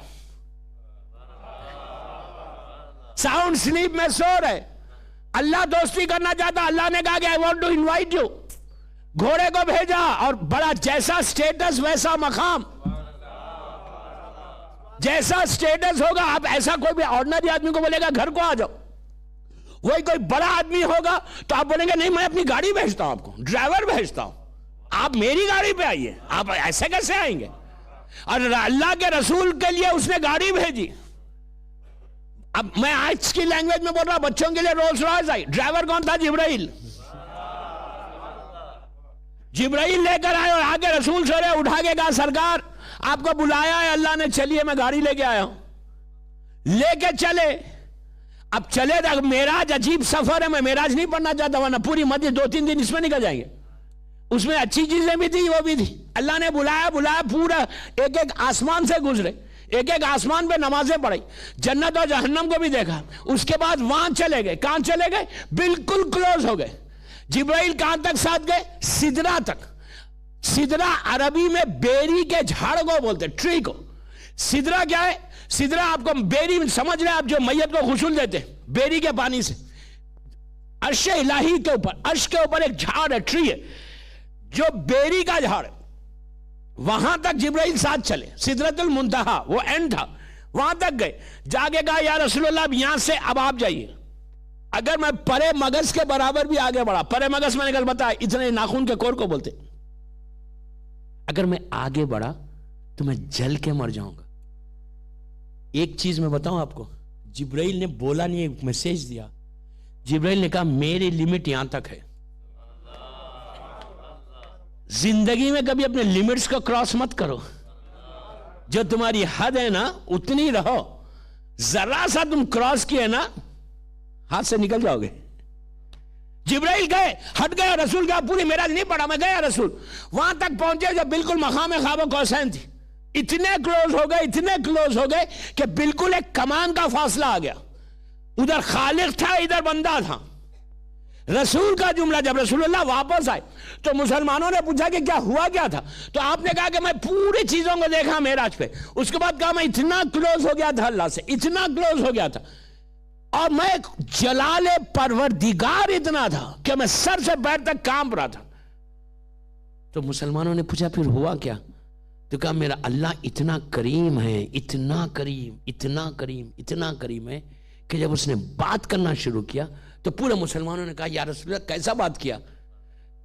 ساؤنڈ سلیپ میں سو رہا ہے، اللہ دوستی کرنا چاہتا. اللہ نے کہا کہ I want to invite you. گھوڑے کو بھیجا اور بڑا، جیسا سٹیٹس ویسا مقام، جیسا سٹیٹس ہوگا. آپ ایسا کوئی بھی آرڈنری آدمی کو بولے گا گھر کو آ جاؤ، وہی کوئی بڑا آدمی ہوگا تو آپ بولیں گے نہیں میں اپنی گاڑی بھیجتا ہوں، آپ کو ڈرائیور بھیجتا ہوں، آپ میری گاڑی پہ آئیے. آپ ایسے کیسے آئیں گے؟ اور اللہ کے رسول کے لیے اس نے گاڑی بھیجی. اب میں آج کی لینگویج میں بول رہا ہوں، بچوں کے لیے رولز رائس آئی. ڈرائیور کون تھا؟ جبرائیل. جبرائیل لے کر آئے اور آگے رسول سو رہے، اٹھا کے کہا سرکار آپ کو بلایا ہے اللہ نے، چلیے میں گاڑی لے کے آیا ہوں. لے کے چلے. اب چلے تھا معراج، عجیب سفر ہے، میں معراج نہیں پڑھنا چاہتا، ورنہ پوری مسجد 2-3 دن اس میں نکل جائیں گے. اس میں اچھی چیزیں بھی تھی، وہ بھی تھی. اللہ نے بلایا پورا، ایک آسمان سے گزرے، ایک آسمان پہ نمازیں پڑھی، جنت اور جہنم کو بھی دیکھا. اس کے بعد وہاں چلے گئے. کہاں چلے گئے؟ بالکل کلوز ہو گئے. جبرائیل کہاں تک ساتھ گئے؟ سدرہ تک. سدرہ عربی میں بیری کے جھاڑ کو بولتے، ٹری کو. سدرہ کیا ہے؟ سدرہ آپ کو بیری سمجھ رہے ہیں آپ، جو میت کو غسل دیتے بیری کے پانی سے. عرش الہی کے اوپر، عرش کے اوپر ایک جھاڑ ہے، ٹری ہے جو بیری کا جھاڑ ہے. وہاں تک جبرائیل ساتھ چلے. سدرۃ المنتہا وہ اینڈ تھا، وہاں تک گئے. جا کے کہا یا رسول اللہ اب یہاں سے اب آپ جائیے. اگر میں پرے مغز کے برابر بھی آگے بڑھا، پرے مغز میں نے کل بتایا اتنے ناخن کے کور کو بولتے، اگر میں آگے بڑھا تو میں جل کے مر جاؤں گا. ایک چیز میں بتاؤں آپ کو، جبرائیل نے بولا نہیں، ایک میسیج دیا. جبرائیل نے کہا میری لمٹ یہاں تک ہے. زندگی میں کبھی اپنے لمٹس کو کراس مت کرو. جو تمہاری حد ہے نا اتنی رہو. ذرا سا تم کراس کیے نا ہاتھ سے نکل جاؤ گے. جبرائیل گئے، ہٹ گئے. رسول کا پوری معراج نہیں پڑھا، میں گیا رسول. وہاں تک پہنچے جب بالکل مقام خواب کوسین تھی. اتنے کلوز ہو گئے کہ بالکل ایک کمان کا فاصلہ آ گیا. ادھر خالق تھا، ادھر بندہ تھا. رسول کا جملہ، جب رسول اللہ واپس آئے تو مسلمانوں نے پوچھا کہ کیا ہوا کیا تھا؟ تو آپ نے کہا کہ میں پوری چیزوں کو دیکھا معراج پہ. اس کے بعد کہا میں اتنا کلوز ہو گیا تھا اللہ سے، اتنا کلوز ہو گیا تھا، اور میں جلال پروردگار اتنا تھا کہ میں سر سے پیر تک کانپ رہا تھا. تو مسلمانوں نے پوچھا پھر ہوا کیا؟ تو کہا میرا اللہ اتنا کریم ہے، اتنا کریم ہے کہ جب اس نے بات کرنا شروع کیا تو پورے مسلمانوں نے کہا یا رسول اللہ کیسا بات کیا؟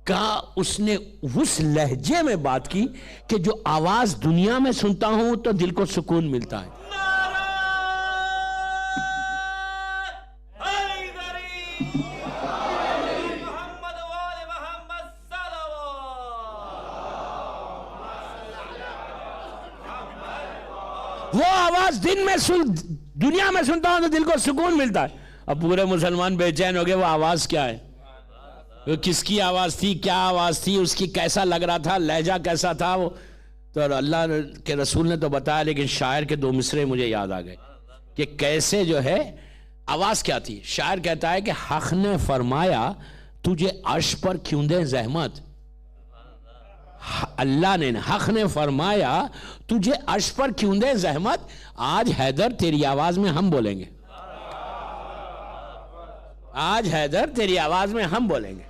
کہا اس نے اس لہجے میں بات کی کہ جو آواز دنیا میں سنتا ہوں تو دل کو سکون ملتا ہے. وہ آواز دن میں دنیا میں سنتا ہوں تو دل کو سکون ملتا ہے. اب پورے مسلمان بے چین ہو گئے، وہ آواز کیا ہے، وہ کس کی آواز تھی، کیا آواز تھی، اس کی کیسا لگ رہا تھا، لہجہ کیسا تھا وہ. تو اللہ کے رسول نے تو بتایا، لیکن شاعر کے 2 مصرے مجھے یاد آ گئے کہ کیسے جو ہے آواز کیا تھی. شاعر کہتا ہے کہ حق نے فرمایا تجھے عرش پر کیوں دے زحمت. اللہ نے، حق نے فرمایا تجھے عرش پر کیوں دے زحمت. آج حیدر تیری آواز میں ہم بولیں گے، آج حیدر تیری آواز میں ہم بولیں گے.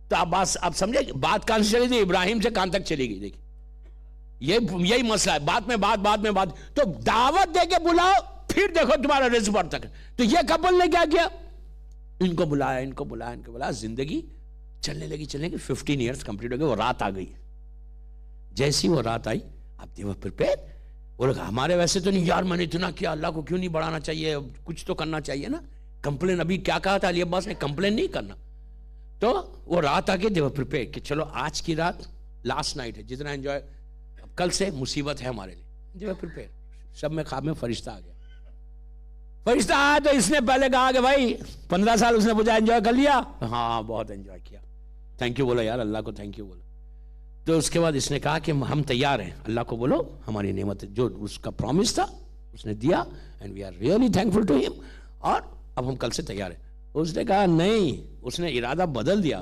تو آپ سمجھے بات کہاں سے چلی تھی؟ ابراہیم سے کہاں تک چلی گئی. دیکھیں یہی مسئلہ ہے، بات میں بات. تو دعوت دے کے بلاؤ، پھر دیکھو تمہارا رزق بڑھ تک. تو یہ کپل نے کیا کیا؟ ان کو بلایا, زندگی چلنے لگی 15 ایئرس کمپلیٹ ہو گئے, وہ رات آ گئی. جیسی وہ رات آئی, اب they were prepared. وہ لوگ ہمارے ویسے تو نہیں یار, میں نے اتنا کیا, اللہ کو کیوں نہیں بڑھانا چاہیے, کچھ تو کرنا چاہیے نا. کمپلین ابھی کیا کہا تھا علی عباس نے, کمپلین نہیں کرنا. تو وہ رات آ کے they were prepared کہ چلو آج کی رات لاسٹ نائٹ ہے, جتنا انجوائے, کل سے مصیبت ہے ہمارے لیے. they were prepared. سب میں خواب میں فرشتہ آ گیا. فرشتہ آیا تو اس نے پہلے کہا کہ بھائی 15 سال اس نے پوچھا انجوائے کر لیا, ہاں بہت انجوائے کیا, تھینک یو بولو یار, اللہ کو تھینک یو بولو. تو اس کے بعد اس نے کہا کہ ہم تیار ہیں, اللہ کو بولو ہماری نعمت جو اس کا پرومس تھا اس نے دیا, and we are really thankful to ہم, اور اب ہم کل سے تیار ہیں. اس نے کہا نہیں, اس نے ارادہ بدل دیا.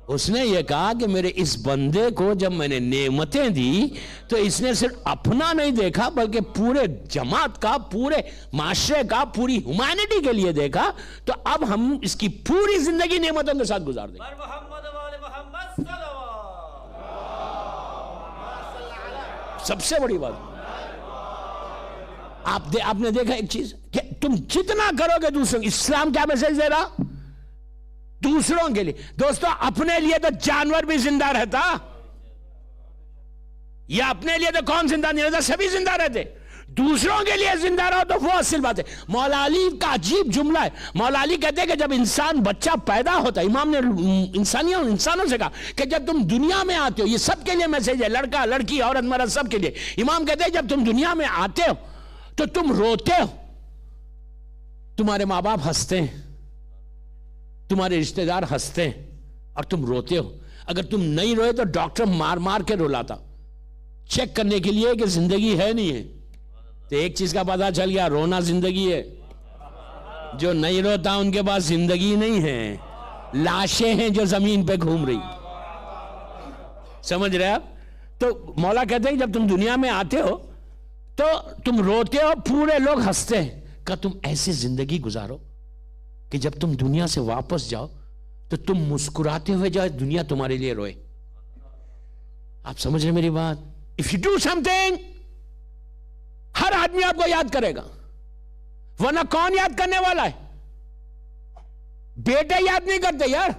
اس نے یہ کہا کہ میرے اس بندے کو جب میں نے نعمتیں دی تو اس نے صرف اپنا نہیں دیکھا بلکہ پورے جماعت کا, پورے معاشرے کا, پوری ہیومینٹی کے لیے دیکھا, تو اب ہم اس کی پوری زندگی نعمتوں کے ساتھ گزار دیں گے. سب سے بڑی بات آپ نے دیکھا ایک چیز کہ تم جتنا کرو گے دوسروں, اسلام کیا میسج دے رہا دوسروں کے لیے. دوستو اپنے لیے تو جانور بھی زندہ رہتا, یا اپنے لیے تو کون زندہ نہیں رہتا, سبھی زندہ رہتے. دوسروں کے لیے زندہ رہو تو وہ اصل بات ہے. مولا علی کا عجیب جملہ ہے. مولا علی کہتے ہیں کہ جب انسان بچہ پیدا ہوتا ہے, امام نے انسانوں سے کہا کہ جب تم دنیا میں آتے ہو, یہ سب کے لیے میسج ہے, لڑکا لڑکی عورت مرد سب کے لیے. امام کہتے ہیں جب تم دنیا میں آتے ہو تو تم روتے ہو, تمہارے ماں باپ ہنستے ہیں, تمہارے رشتہ دار ہنستے ہیں, اور تم روتے ہو. اگر تم نہیں روئے تو ڈاکٹر مار مار کے رلاتا چیک کرنے کے لیے کہ زندگی ہے نہیں ہے. تو ایک چیز کا پتا چل گیا, رونا زندگی ہے. جو نہیں روتا ان کے پاس زندگی نہیں ہے, لاشیں ہیں جو زمین پہ گھوم رہی. سمجھ رہے آپ؟ تو مولا کہتے ہیں جب تم دنیا میں آتے ہو تو تم روتے ہو, پورے لوگ ہنستے ہیں. کہ تم ایسی زندگی گزارو کہ جب تم دنیا سے واپس جاؤ تو تم مسکراتے ہوئے جاؤ, دنیا تمہارے لیے روئے. آپ سمجھ رہے میری بات؟ If you do something, ہر آدمی آپ کو یاد کرے گا, ورنہ کون یاد کرنے والا ہے؟ بیٹے یاد نہیں کرتے یار,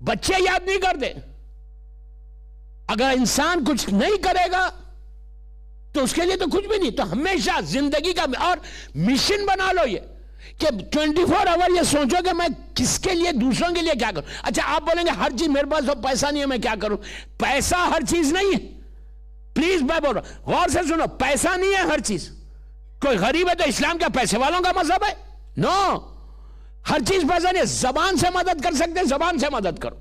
بچے یاد نہیں کرتے. اگر انسان کچھ نہیں کرے گا تو اس کے لیے تو کچھ بھی نہیں. تو ہمیشہ زندگی کا اور مشن بنا لو یہ کہ 24 آور یہ سوچو کہ میں کس کے لیے, دوسروں کے لیے کیا کروں. اچھا آپ بولیں گے ہر چیز میرے پاس تو پیسہ نہیں ہے, میں کیا کروں؟ پیسہ ہر چیز نہیں ہے. پلیز میں بول رہا ہوں, غور سے سنو, پیسہ نہیں ہے ہر چیز. کوئی غریب ہے تو اسلام کیا پیسے والوں کا مذہب ہے؟ نو, ہر چیز پیسہ نہیں ہے. زبان سے مدد کر سکتے, زبان سے مدد کرو.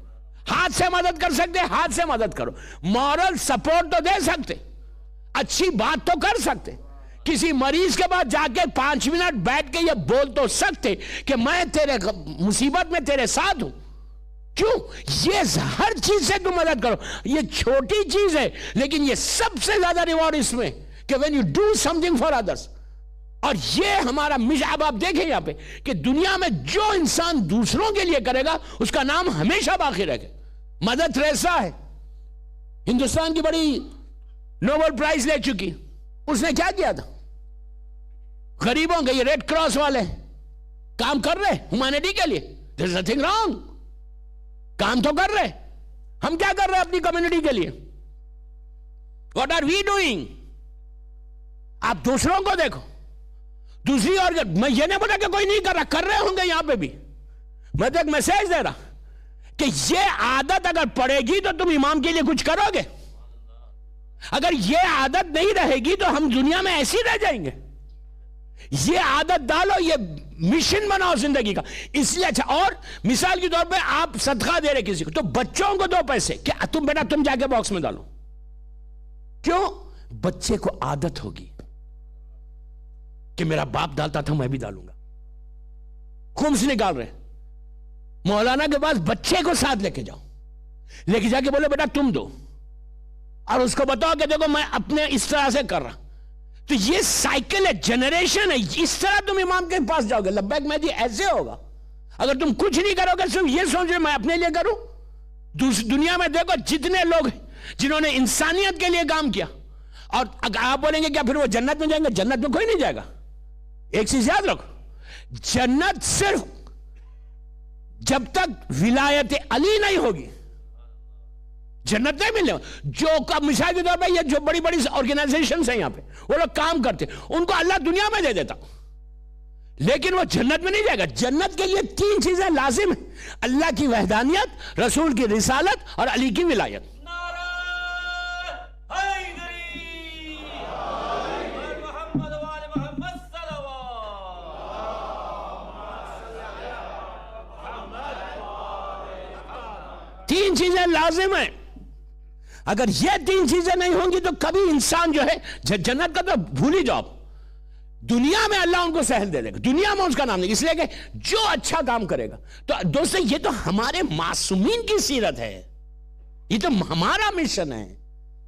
ہاتھ سے مدد کر سکتے, ہاتھ سے مدد کرو. مورل سپورٹ تو دے سکتے, اچھی بات تو کر سکتے. کسی مریض کے بعد جا کے 5 منٹ بیٹھ کے یہ بول تو سکتے کہ میں تیرے مصیبت میں تیرے ساتھ ہوں. کیوں؟ یہ ہر چیز سے تم مدد کرو. یہ چھوٹی چیز ہے لیکن یہ سب سے زیادہ ریوارڈ اس میں کہ when you do something for others. اور یہ ہمارا مشن. اب آپ دیکھیں یہاں پہ کہ دنیا میں جو انسان دوسروں کے لیے کرے گا اس کا نام ہمیشہ باقی رہے گا. مدر تریسا ہے, ہندوستان کی بڑی نوبل پرائز لے چکی. اس نے کیا کیا تھا؟ غریبوں کے, یہ ریڈ کراس والے کام کر رہے ہیومینٹی کے لیے. there is nothing wrong, کام تو کر رہے. ہم کیا کر رہے اپنی کمیونٹی کے لیے؟ what are we doing? آپ دوسروں کو دیکھو, دوسری. اور میں یہ نہیں بولا کہ کوئی نہیں کر رہا, کر رہے ہوں گے یہاں پہ بھی. میں تو ایک میسج دے رہا کہ یہ عادت اگر پڑے گی تو تم امام کے لیے کچھ کرو گے. اگر یہ عادت نہیں رہے گی تو ہم دنیا میں ایسی رہ جائیں گے. یہ عادت ڈالو, یہ مشن بناؤ زندگی کا. اس لیے اچھا, اور مثال کے طور پہ آپ صدقہ دے رہے کسی کو تو بچوں کو 2 پیسے کہ تم بیٹا تم جا کے باکس میں ڈالو. کیوں؟ بچے کو عادت ہوگی کہ میرا باپ ڈالتا تھا میں بھی ڈالوں گا. خمس نکال رہے مولانا کے پاس, بچے کو ساتھ لے کے جاؤ, لے کے جا کے بولے بیٹا تم دو, اور اس کو بتاؤ کہ دیکھو میں اپنے اس طرح سے کر رہا. تو یہ سائیکل ہے, جنریشن ہے. اس طرح تم امام کے پاس جاؤ گے, لبیک مہدی ایسے ہوگا. اگر تم کچھ نہیں کرو گے, صرف یہ سوچ رہے میں اپنے لیے کروں. دنیا میں دیکھو جتنے لوگ ہیں جنہوں نے انسانیت کے لیے کام کیا, اور آپ بولیں گے کیا پھر وہ جنت میں جائیں گے؟ جنت میں کوئی نہیں جائے گا. ایک چیز یاد رکھو, جنت صرف جب تک ولایت علی نہیں ہوگی جنت نہیں ملے. جو مثال کے طور پہ یہ جو بڑی بڑی آرگنائزیشنز ہیں یہاں پہ وہ لوگ کام کرتے ان کو اللہ دنیا میں دے دیتا لیکن وہ جنت میں نہیں جائے گا. جنت کے لیے 3 چیزیں لازم ہیں: اللہ کی وحدانیت، رسول کی رسالت اور علی کی ولایت. تین چیزیں لازم ہیں. اگر یہ 3 چیزیں نہیں ہوں گی تو کبھی انسان جو ہے جنت کا تو بھول ہی جاؤ. دنیا میں اللہ ان کو سہل دے دے گا، دنیا میں اس کا نام نہیں، اس لیے کہ جو اچھا کام کرے گا. تو دوستو یہ تو ہمارے معصومین کی سیرت ہے، یہ تو ہمارا مشن ہے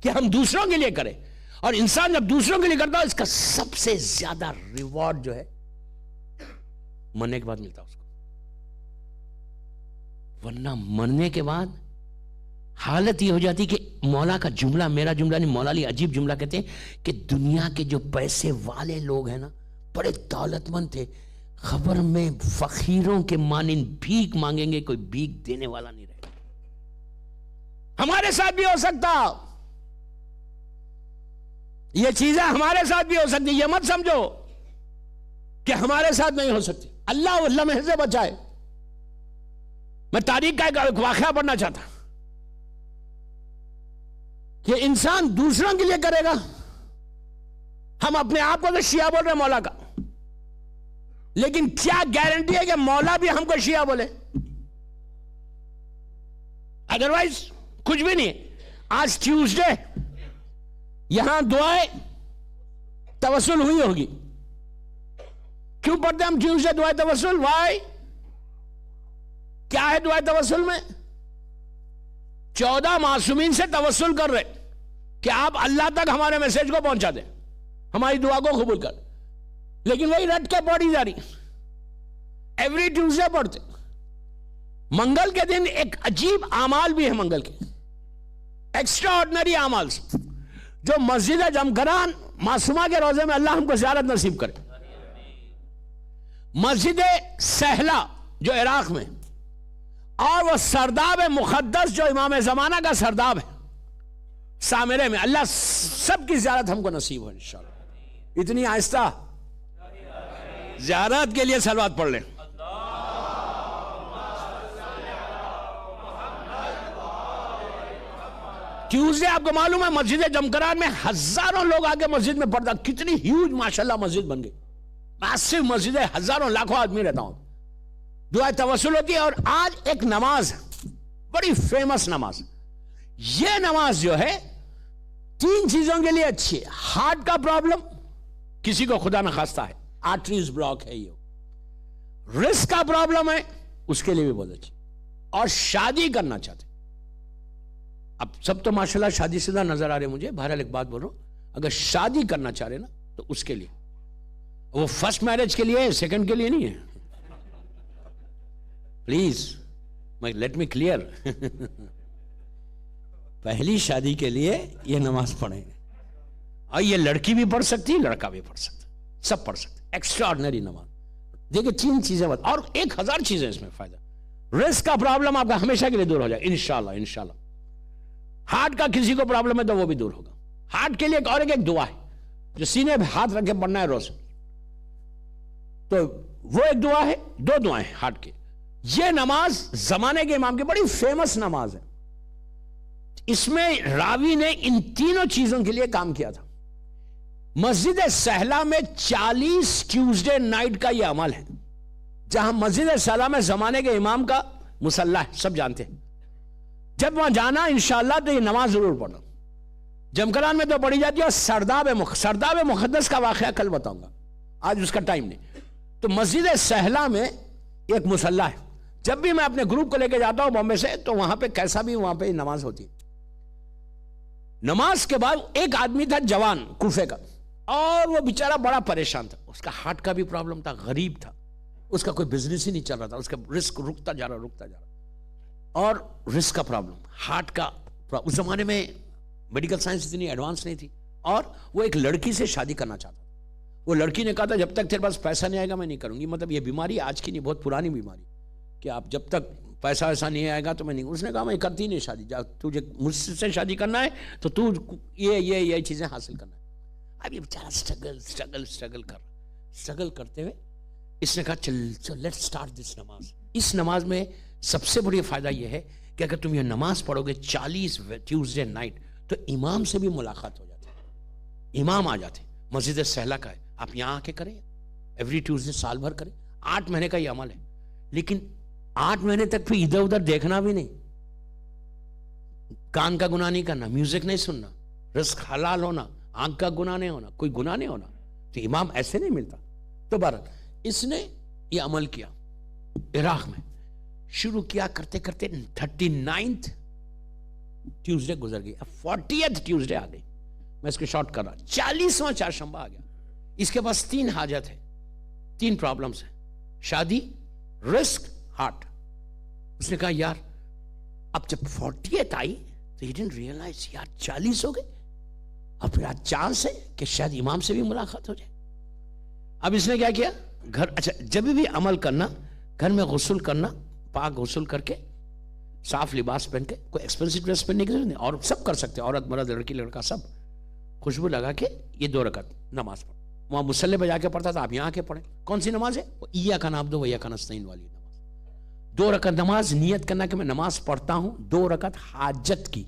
کہ ہم دوسروں کے لیے کریں. اور انسان جب دوسروں کے لیے کرتا ہے اس کا سب سے زیادہ ریوارڈ جو ہے مرنے کے بعد ملتا ہے اس کو. ورنہ مرنے کے بعد حالت یہ ہو جاتی کہ مولا کا جملہ، میرا جملہ نہیں، مولا علی عجیب جملہ کہتے ہیں کہ دنیا کے جو پیسے والے لوگ ہیں نا، بڑے دولت مند تھے، خبر میں فقیروں کے مانند بھیک مانگیں گے، کوئی بھیک دینے والا نہیں رہے گا. ہمارے ساتھ بھی ہو سکتا، یہ چیزیں ہمارے ساتھ بھی ہو سکتی. یہ مت سمجھو کہ ہمارے ساتھ نہیں ہو سکتی. اللہ میں سے بچائے. میں تاریخ کا ایک واقعہ پڑھنا چاہتا کہ انسان دوسروں کے لیے کرے گا. ہم اپنے آپ کو تو شیعہ بول رہے ہیں مولا کا، لیکن کیا گارنٹی ہے کہ مولا بھی ہم کو شیعہ بولے؟ ادروائز کچھ بھی نہیں. آج ٹیوزڈے یہاں دعائیں توسل ہوئی ہوگی. کیوں پڑھتے ہم ٹیوزڈے دعائیں توسل؟ وائی؟ کیا ہے دعائیں توسل میں؟ 14 معصومین سے توسل کر رہے کہ آپ اللہ تک ہمارے میسج کو پہنچا دیں، ہماری دعا کو قبول کر. لیکن وہی رٹ کے پڑھی جا رہی. ایوری ٹیوزڈے پڑھتے. منگل کے دن ایک عجیب اعمال بھی ہے، منگل کے ایکسٹرا آرڈنری اعمال جو مسجد جمکران معصومہ کے روزے میں اللہ ہم کو زیارت نصیب کرے. مسجد سہلا جو عراق میں، اور وہ سرداب مقدس جو امام زمانہ کا سرداب ہے سامرے میں، اللہ سب کی زیارت ہم کو نصیب ہو انشاءاللہ. اتنی آہستہ زیارت کے لیے صلوات پڑھ لیں. ٹیوزڈے آپ کو معلوم ہے مسجد جمکران میں ہزاروں لوگ آگے مسجد میں پڑھتا. کتنی ہیوج ماشاءاللہ مسجد بن گئی، میسو مسجد ہے، ہزاروں لاکھوں آدمی رہتا ہوں. دعا توسل ہوتی ہے. اور آج ایک نماز ہے، بڑی فیمس نماز. یہ نماز جو ہے 3 چیزوں کے لیے اچھی ہے. ہارٹ کا پرابلم، کسی کو خدا نخواستہ ہے آرٹریز بلاک ہے، یہ رسک کا پرابلم ہے، اس کے لیے بھی بہت اچھی. اور شادی کرنا چاہتے، اب سب تو ماشاءاللہ شادی شدہ نظر آ رہے مجھے، بہرحال ایک بات بول رہا ہوں، اگر شادی کرنا چاہ رہے نا تو اس کے لیے، وہ فرسٹ میرج کے لیے ہے، سیکنڈ کے لیے نہیں ہے. Please let me clear. پہلی شادی کے لیے یہ نماز پڑھیں. اور یہ لڑکی بھی پڑھ سکتی، لڑکا بھی پڑھ سکتا، سب پڑھ سکتے. ایکسٹرا آرڈنری نماز. دیکھیں 3 چیزیں بات، اور 1000 چیزیں اس میں فائدہ. رسک کا پرابلم آپ کا ہمیشہ کے لیے دور ہو جائے انشاءاللہ. ہارٹ کا کسی کو پرابلم ہے تو وہ بھی دور ہوگا. ہارٹ کے لیے ایک دعا ہے جو سینے پہ ہاتھ رکھ کے پڑھنا ہے روز. تو وہ ایک دعا ہے. 2 دعائیں ہارٹ کے. یہ نماز زمانے کے امام کی بڑی فیمس نماز ہے. اس میں راوی نے ان 3 چیزوں کے لیے کام کیا تھا. مسجد سہلا میں 40 ٹیوزڈے نائٹ کا یہ عمل ہے، جہاں مسجد سہلا میں زمانے کے امام کا مصلی ہے، سب جانتے ہیں. جب وہاں جانا انشاءاللہ تو یہ نماز ضرور پڑھنا. جمکران میں تو پڑھی جاتی ہے. اور سرداب مقدس کا واقعہ کل بتاؤں گا، آج اس کا ٹائم نہیں. تو مسجد سہلا میں ایک مصلی ہے. جب بھی میں اپنے گروپ کو لے کے جاتا ہوں بامبے سے، تو وہاں پہ کیسا بھی وہاں پہ نماز ہوتی ہے. نماز کے بعد ایک آدمی تھا جوان کوفے کا، اور وہ بیچارہ بڑا پریشان تھا. اس کا ہارٹ کا بھی پرابلم تھا، غریب تھا، اس کا کوئی بزنس ہی نہیں چل رہا تھا، اس کا رسک رکتا جا رہا. اور رسک کا پرابلم، ہارٹ کا. اس زمانے میں میڈیکل سائنس اتنی ایڈوانس نہیں تھی. اور وہ ایک لڑکی سے شادی کرنا چاہتا. وہ لڑکی نے کہا تھا جب تک تیرے پاس پیسہ نہیں آئے گا میں نہیں کروں گی. مطلب یہ بیماری آج کی نہیں، بہت پرانی بیماری، کہ آپ جب تک پیسہ ایسا نہیں آئے گا تو میں نہیں. اس نے کہا میں کرتی نہیں شادی, تجھے مجھ سے شادی کرنا ہے تو تو یہ چیزیں حاصل کرنا ہے. اب یہ بیچارہ اسٹرگل کرتے ہوئے اس نے کہا چل لیٹس اسٹارٹ دس نماز. اس نماز میں سب سے بڑی فائدہ یہ ہے کہ اگر تم یہ نماز پڑھو گے 40 ٹیوزڈے نائٹ تو امام سے بھی ملاقات ہو جاتی ہے. امام آ جاتے, مسجد سہلا کا ہے, آپ یہاں آ کے کریں ایوری ٹیوزڈے, سال بھر کریں. 8 مہینے کا یہ عمل ہے, لیکن 8 مہینے تک پھر ادھر ادھر دیکھنا بھی نہیں, کان کا گناہ نہیں کرنا, میوزک نہیں سننا, رزق حلال ہونا, آنکھ کا گناہ نہیں ہونا, کوئی گناہ نہیں ہونا. تو امام ایسے نہیں ملتا. تو بہرحال اس نے یہ عمل کیا, عراق میں شروع کیا, کرتے کرتے 39th ٹیوزڈے گزر گئی, اب 40th ٹیوزڈے آ گئی. میں اس کو شارٹ کر رہا, 40واں چہارشنبہ آ گیا. اس کے پاس 3 حاجت ہے, 3 پرابلمس ہیں, شادی, رزق, ہارٹ. اس نے کہا یار اب جب 40th آئی تو he didn't realize یار 40 ہو گئے, اب پھر آج چانس ہے کہ شاید امام سے بھی ملاقات ہو جائے. اب اس نے کیا کیا, گھر, اچھا جب بھی عمل کرنا گھر میں غسل کرنا, پاک غسل کر کے صاف لباس پہن کے, کوئی ایکسپینسو ڈریس پہننے کی ضرورت نہیں, اور سب کر سکتے, عورت مرد لڑکی لڑکا سب, خوشبو لگا کے یہ 2 رکعت نماز پڑھ. وہاں مصلی پہ جا کے پڑھتا تھا, آپ یہاں کے پڑھیں. کون سی نماز ہے؟ ایاک نعبد و ایاک نستعین والی نماز. 2 رکعت نماز, نیت کرنا کہ میں نماز پڑھتا ہوں 2 رکعت حاجت کی,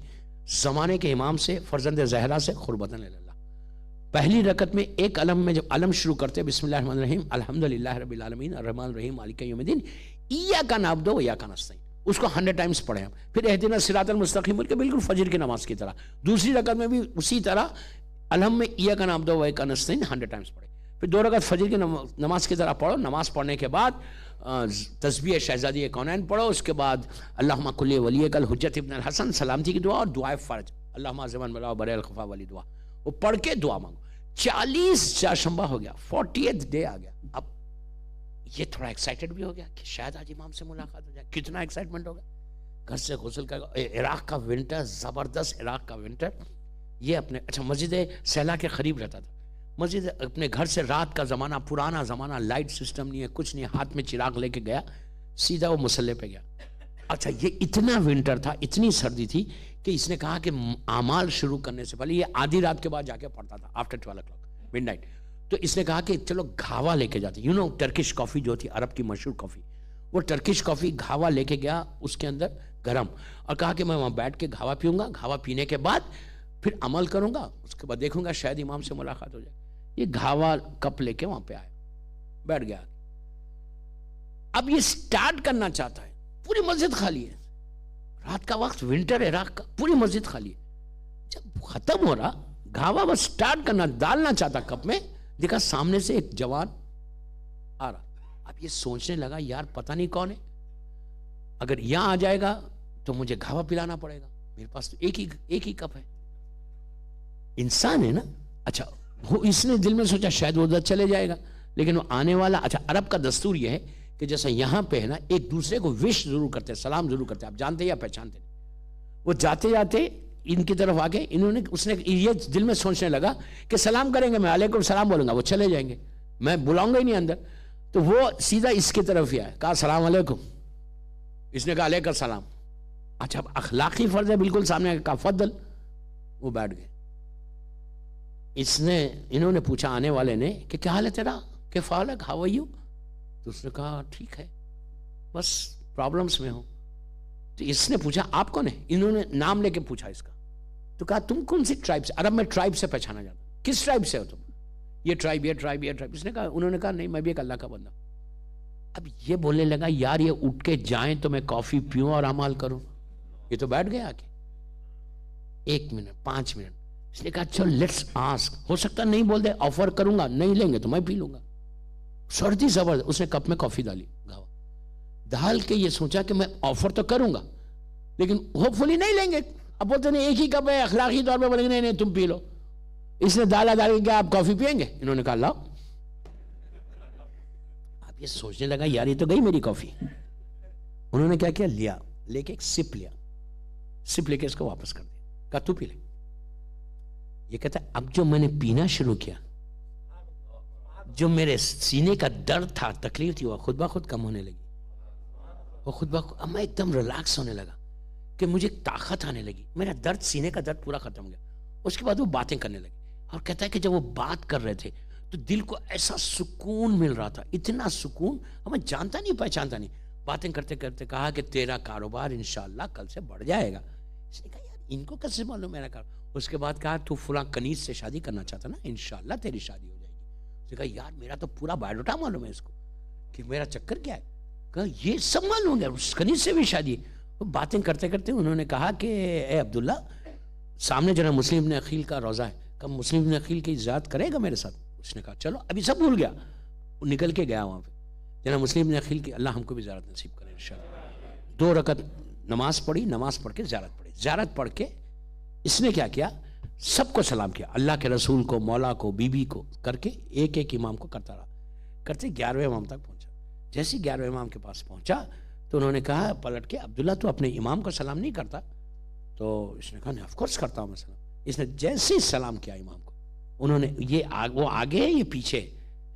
زمانے کے امام سے, فرزند زہرا سے, قربتاً اللہ. پہلی رکعت میں ایک علم میں جب علم شروع کرتے بسم اللہ الرحمن الرحیم الحمدللہ رب العالمین الرحمن الرحیم مالک یوم الدین ایاک نعبد و ایاک نستعین, اس کو 100 ٹائمز پڑھیں ہم. پھر اہدنا الصراط المستقیم بول کے بالکل فجر کی نماز کی طرح. دوسری رکعت میں بھی اسی طرح علم میں ایاک نعبد و ایاک نستعین 100 ٹائمز پڑھیں. پھر 2 رکعت فجر کی نماز کی طرح پڑھو. نماز پڑھنے کے بعد تسبیح شہزادی کونین پڑھو. اس کے بعد اللہم کل ولیک الحجت ابن الحسن سلامتی کی دعا اور دعائے فرج, اللہم زمن ملا برے الخفا والی دعا, وہ پڑھ کے دعا مانگو. 40 چہارشنبہ ہو گیا, 40th ڈے آ گیا. اب یہ تھوڑا ایکسائٹڈ بھی ہو گیا کہ شاید آج امام سے ملاقات ہو جائے. کتنا ایکسائٹمنٹ ہوگا, گھر سے غسل کر, عراق کا ونٹر, زبردست عراق کا ونٹر. یہ اپنے, اچھا مسجد سہلا کے قریب رہتا تھا, مسجد اپنے گھر سے, رات کا زمانہ, پرانا زمانہ, لائٹ سسٹم نہیں ہے, کچھ نہیں, ہاتھ میں چراغ لے کے گیا, سیدھا وہ مصلی پہ گیا. اچھا یہ اتنا ونٹر تھا, اتنی سردی تھی کہ اس نے کہا کہ اعمال شروع کرنے سے پہلے, یہ آدھی رات کے بعد جا کے پڑھتا تھا, آفٹر 12 o'clock مڈ نائٹ. تو اس نے کہا کہ چلو گھاوا لے کے جاتے, ٹرکش کافی جو تھی عرب کی مشہور کافی, وہ ٹرکش کافی گھاوا لے کے گیا, اس کے اندر گرم, اور کہا کہ میں وہاں بیٹھ کے گھاوا پیوں گا, گھاوا پینے کے بعد پھر عمل کروں گا, اس کے بعد دیکھوں گا شاید امام سے ملاقات ہو جائے. یہ گھاوا کپ لے کے وہاں پہ آیا, بیٹھ گیا. اب یہ سٹارٹ کرنا چاہتا ہے, پوری مسجد خالی ہے, رات کا وقت, ونٹر عراق کا, پوری مسجد خالی ہے. جب ختم ہو رہا, گھاوا بس سٹارٹ کرنا, ڈالنا چاہتا کپ میں, دیکھا سامنے سے ایک جوان آ رہا. اب یہ سوچنے لگا یار پتہ نہیں کون ہے, اگر یہاں آ جائے گا تو مجھے گھاوا پلانا پڑے گا, میرے پاس تو ایک ہی کپ ہے. انسان ہے نا. اچھا وہ اس نے دل میں سوچا شاید وہ ادھر چلے جائے گا, لیکن وہ آنے والا. اچھا عرب کا دستور یہ ہے کہ جیسا یہاں پہ ہے نا, ایک دوسرے کو وش ضرور کرتے, سلام ضرور کرتے, آپ جانتے یا پہچانتے نہیں. وہ جاتے جاتے ان کی طرف آگے, اس نے یہ دل میں سوچنے لگا کہ سلام کریں گے, میں علیکم السلام بولوں گا, وہ چلے جائیں گے, میں بلاؤں گا ہی نہیں اندر. تو وہ سیدھا اس کی طرف ہی آیا, کہا السلام علیکم. اس نے کہا علیکم السلام. اچھا اب اخلاقی فرض ہے, بالکل سامنے کہا فضل. وہ بیٹھ گئے. انہوں نے پوچھا آنے والے نے کہ کیا حال ہے تیرا, کہ فالک ہاؤ آر یو. تو اس نے کہا ٹھیک ہے, بس پرابلمس میں ہوں. تو اس نے پوچھا آپ کون ہیں, انہوں نے نام لے کے پوچھا اس کا. تو کہا تم کون سی ٹرائب سے, عرب میں ٹرائب سے پہچانا جاتا, کس ٹرائب سے ہو تم, یہ ٹرائب یہ ٹرائب یہ ٹرائب. اس نے کہا, انہوں نے کہا نہیں میں بھی ایک اللہ کا بندہ. اب یہ بولنے لگا یار یہ اٹھ کے جائیں تو میں کافی پیوں اور اعمال کروں. یہ تو بیٹھ گیا آ کے, 1 منٹ 5 منٹ. اس نے کہا چل لیٹس آسک, ہو سکتا نہیں بول دے, آفر کروں گا, نہیں لیں گے تو میں پی لوں گا. سردی زبردست. اس نے کپ میں کافی ڈالی, گھاوا ڈال کے یہ سوچا کہ میں آفر تو کروں گا لیکن ہوپ فلی نہیں لیں گے. اب بولتے نہیں ایک ہی کپ ہے, اخلاقی طور پہ بولیں گے نہیں تم پی لو. اس نے ڈالا ڈال کے کیا آپ کافی پئیں گے, انہوں نے کہا لاؤ. اب یہ سوچنے لگا یار یہ تو گئی میری کافی. انہوں نے کیا کیا, لیا, لے کے ایک سپ لیا, سپ لے کے اس کو واپس کر دیا, کہا تو پی لے. یہ کہتا ہے اب جو میں نے پینا شروع کیا, جو میرے سینے کا درد تھا, تکلیف تھی, وہ خود بخود کم ہونے لگی. وہ خود بخود اب میں ایک دم ریلیکس ہونے لگا کہ مجھے طاقت آنے لگی, میرا درد, سینے کا درد پورا ختم ہو گیا. اس کے بعد وہ باتیں کرنے لگے اور کہتا ہے کہ جب وہ بات کر رہے تھے تو دل کو ایسا سکون مل رہا تھا, اتنا سکون ہمیں جانتا نہیں پہچانتا نہیں. باتیں کرتے کرتے کہا کہ تیرا کاروبار انشاءاللہ کل سے بڑھ جائے گا. اس نے کہا یار ان کو کیسے معلوم میرا کاروبار. اس کے بعد کہا تو فلاں کنیز سے شادی کرنا چاہتا نا, انشاءاللہ تیری شادی ہو جائے گی. اس نے کہا یار میرا تو پورا بایوڈاٹا معلوم ہے اس کو کہ میرا چکر کیا ہے. کہا یہ سب معلوم ہے, اس کنیز سے بھی شادی ہے. باتیں کرتے کرتے انہوں نے کہا کہ اے عبداللہ سامنے جناب مسلم ابن عقیل کا روزہ ہے, کب مسلم ابن عقیل کی زیارت کرے گا میرے ساتھ. اس نے کہا چلو, ابھی سب بھول گیا, وہ نکل کے گیا وہاں پہ. جناب مسلم ابن عقیل کی اللہ ہم کو بھی زیارت نصیب کرے انشاءاللہ. 2 رکعت نماز پڑھی, نماز پڑھ کے زیارت پڑھی. زیارت پڑھ کے اس نے کیا کیا, سب کو سلام کیا, اللہ کے رسول کو, مولا کو, بی بی کو کر کے ایک ایک امام کو کرتا رہا. کرتے 11ویں امام تک پہنچا. جیسے 11ویں امام کے پاس پہنچا تو انہوں نے کہا پلٹ کے, عبداللہ تو اپنے امام کو سلام نہیں کرتا؟ تو اس نے کہا نہیں, آف کورس کرتا ہوں میں سلام. اس نے جیسے ہی سلام کیا امام کو, انہوں نے وہ آگے یہ پیچھے,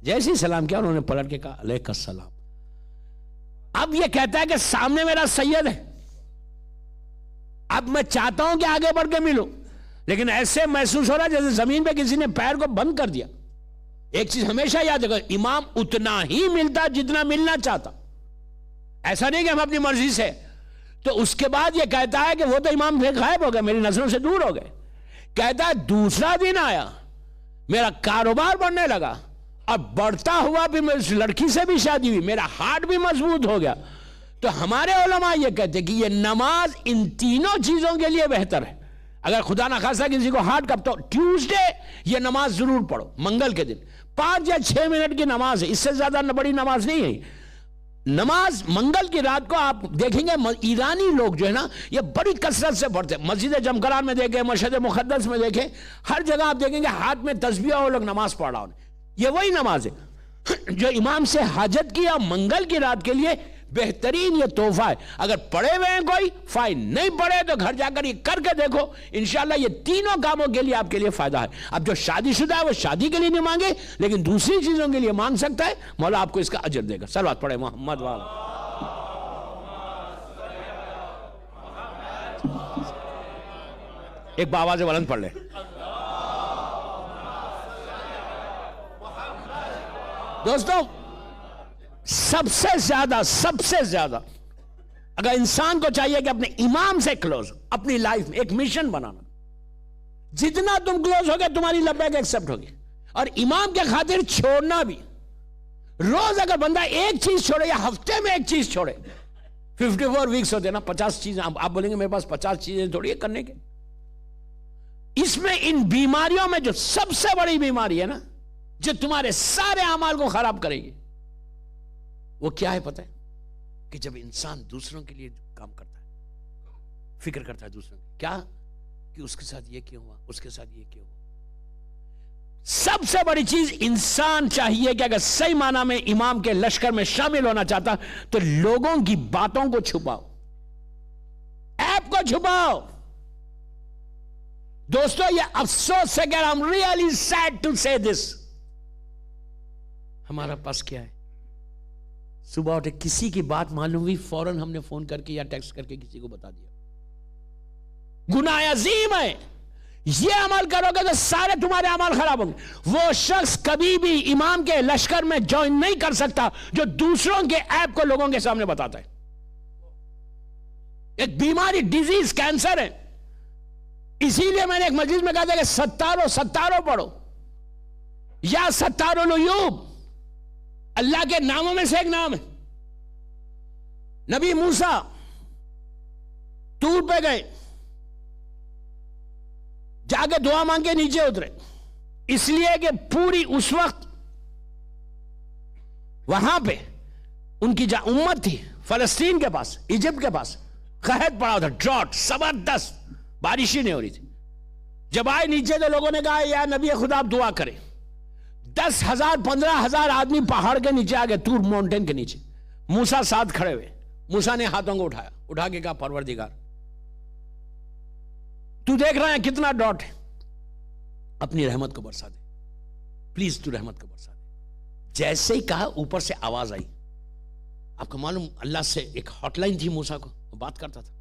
جیسے ہی سلام کیا انہوں نے پلٹ کے کہا علیک السلام. اب یہ کہتا ہے کہ سامنے میرا سید ہے, اب میں چاہتا ہوں کہ آگے بڑھ کے ملوں, لیکن ایسے محسوس ہو رہا ہے جیسے زمین پہ کسی نے پیر کو بند کر دیا. ایک چیز ہمیشہ یاد رکھو, امام اتنا ہی ملتا جتنا ملنا چاہتا, ایسا نہیں کہ ہم اپنی مرضی سے. تو اس کے بعد یہ کہتا ہے کہ وہ تو امام پھر غائب ہو گئے, میری نظروں سے دور ہو گئے. کہتا ہے دوسرا دن آیا, میرا کاروبار بڑھنے لگا, اور بڑھتا ہوا بھی اس لڑکی سے بھی شادی ہوئی, میرا ہارٹ بھی مضبوط ہو گیا. تو ہمارے علماء یہ کہتے ہیں کہ یہ نماز ان تینوں چیزوں کے لیے بہتر ہے. اگر خدا نہ خواستہ کسی کو ہارٹ کب, تو ٹیوزڈے یہ نماز ضرور پڑھو, منگل کے دن 5 یا 6 منٹ کی نماز ہے, اس سے زیادہ بڑی نماز نہیں ہے. نماز منگل کی رات کو آپ دیکھیں گے ایرانی لوگ جو ہے نا یہ بڑی کثرت سے پڑھتے ہیں. مسجد جمکران میں دیکھیں, مشہد مقدس میں دیکھیں, ہر جگہ آپ دیکھیں گے ہاتھ میں تسبیح اور لوگ نماز پڑھ رہا. یہ وہی نماز ہے جو امام سے حاجت کی, اور منگل کی رات کے لیے بہترین یہ تحفہ ہے. اگر پڑھے ہوئے ہیں کوئی فائن, نہیں پڑھے تو گھر جا کر یہ کر کے دیکھو, انشاءاللہ یہ تینوں کاموں کے لیے آپ کے لیے فائدہ ہے. اب جو شادی شدہ ہے وہ شادی کے لیے نہیں مانگے, لیکن دوسری چیزوں کے لیے مانگ سکتا ہے, مولا آپ کو اس کا اجر دے گا. صلوات پڑھے محمد والا. ایک بآواز بلند پڑھ لے. دوستوں سب سے زیادہ اگر انسان کو چاہیے کہ اپنے امام سے کلوز, اپنی لائف میں ایک مشن بنانا, جتنا تم کلوز ہوگے تمہاری لبیک ایکسپٹ ہوگی, اور امام کے خاطر چھوڑنا بھی. روز اگر بندہ ایک چیز چھوڑے یا ہفتے میں ایک چیز چھوڑے, 54 ویکس ہوتے ہیں نا, 50 چیزیں. آپ بولیں گے میرے پاس 50 چیزیں تھوڑی ہے کرنے کے. اس میں ان بیماریوں میں جو سب سے بڑی بیماری ہے نا, جو تمہارے سارے اعمال کو خراب کرے گی, وہ کیا ہے پتہ ہے؟ کہ جب انسان دوسروں کے لیے کام کرتا ہے, فکر کرتا ہے دوسروں کی, کیا کہ اس کے ساتھ یہ کیوں ہوا, اس کے ساتھ یہ کیوں ہوا. سب سے بڑی چیز انسان چاہیے کہ اگر صحیح معنی میں امام کے لشکر میں شامل ہونا چاہتا تو لوگوں کی باتوں کو چھپاؤ, ایپ کو چھپاؤ. دوستو یہ افسوس ہے کہ I'm really sad to say this. ہمارا پاس کیا ہے, صبح اٹھے کسی کی بات معلوم ہوئی فوراً ہم نے فون کر کے یا ٹیکسٹ کر کے کسی کو بتا دیا. گناہ عظیم ہے. یہ عمل کرو گے تو سارے تمہارے عمل خراب ہوں گے. وہ شخص کبھی بھی امام کے لشکر میں جوائن نہیں کر سکتا جو دوسروں کے ایپ کو لوگوں کے سامنے بتاتا ہے. ایک بیماری, ڈیزیز, کینسر ہے. اسی لیے میں نے ایک مجلس میں کہا تھا کہ ستاروں پڑھو, یا ستار العیوب اللہ کے ناموں میں سے ایک نام ہے. نبی موسیٰ طور پہ گئے, جا کے دعا مانگ کے نیچے اترے, اس لیے کہ پوری اس وقت وہاں پہ ان کی امت تھی فلسطین کے پاس, ایجپٹ کے پاس قحط پڑا تھا, ڈراٹ زبردست, بارش ہی نہیں ہو رہی تھی. جب آئے نیچے تو لوگوں نے کہا یا نبی خدا آپ دعا کریں. 10,000 15,000 آدمی پہاڑ کے نیچے آ گئے, طور ماؤنٹین کے نیچے. موسیٰ ساتھ کھڑے ہوئے, موسیٰ نے ہاتھوں کو اٹھا کے کہا پروردگار تو دیکھ رہا ہے کتنا ڈاٹ ہے, اپنی رحمت کو برسا دے, پلیز تو رحمت کو برسا دے. جیسے ہی کہا اوپر سے آواز آئی, آپ کو معلوم اللہ سے ایک ہاٹ لائن تھی موسیٰ کو, وہ بات کرتا تھا.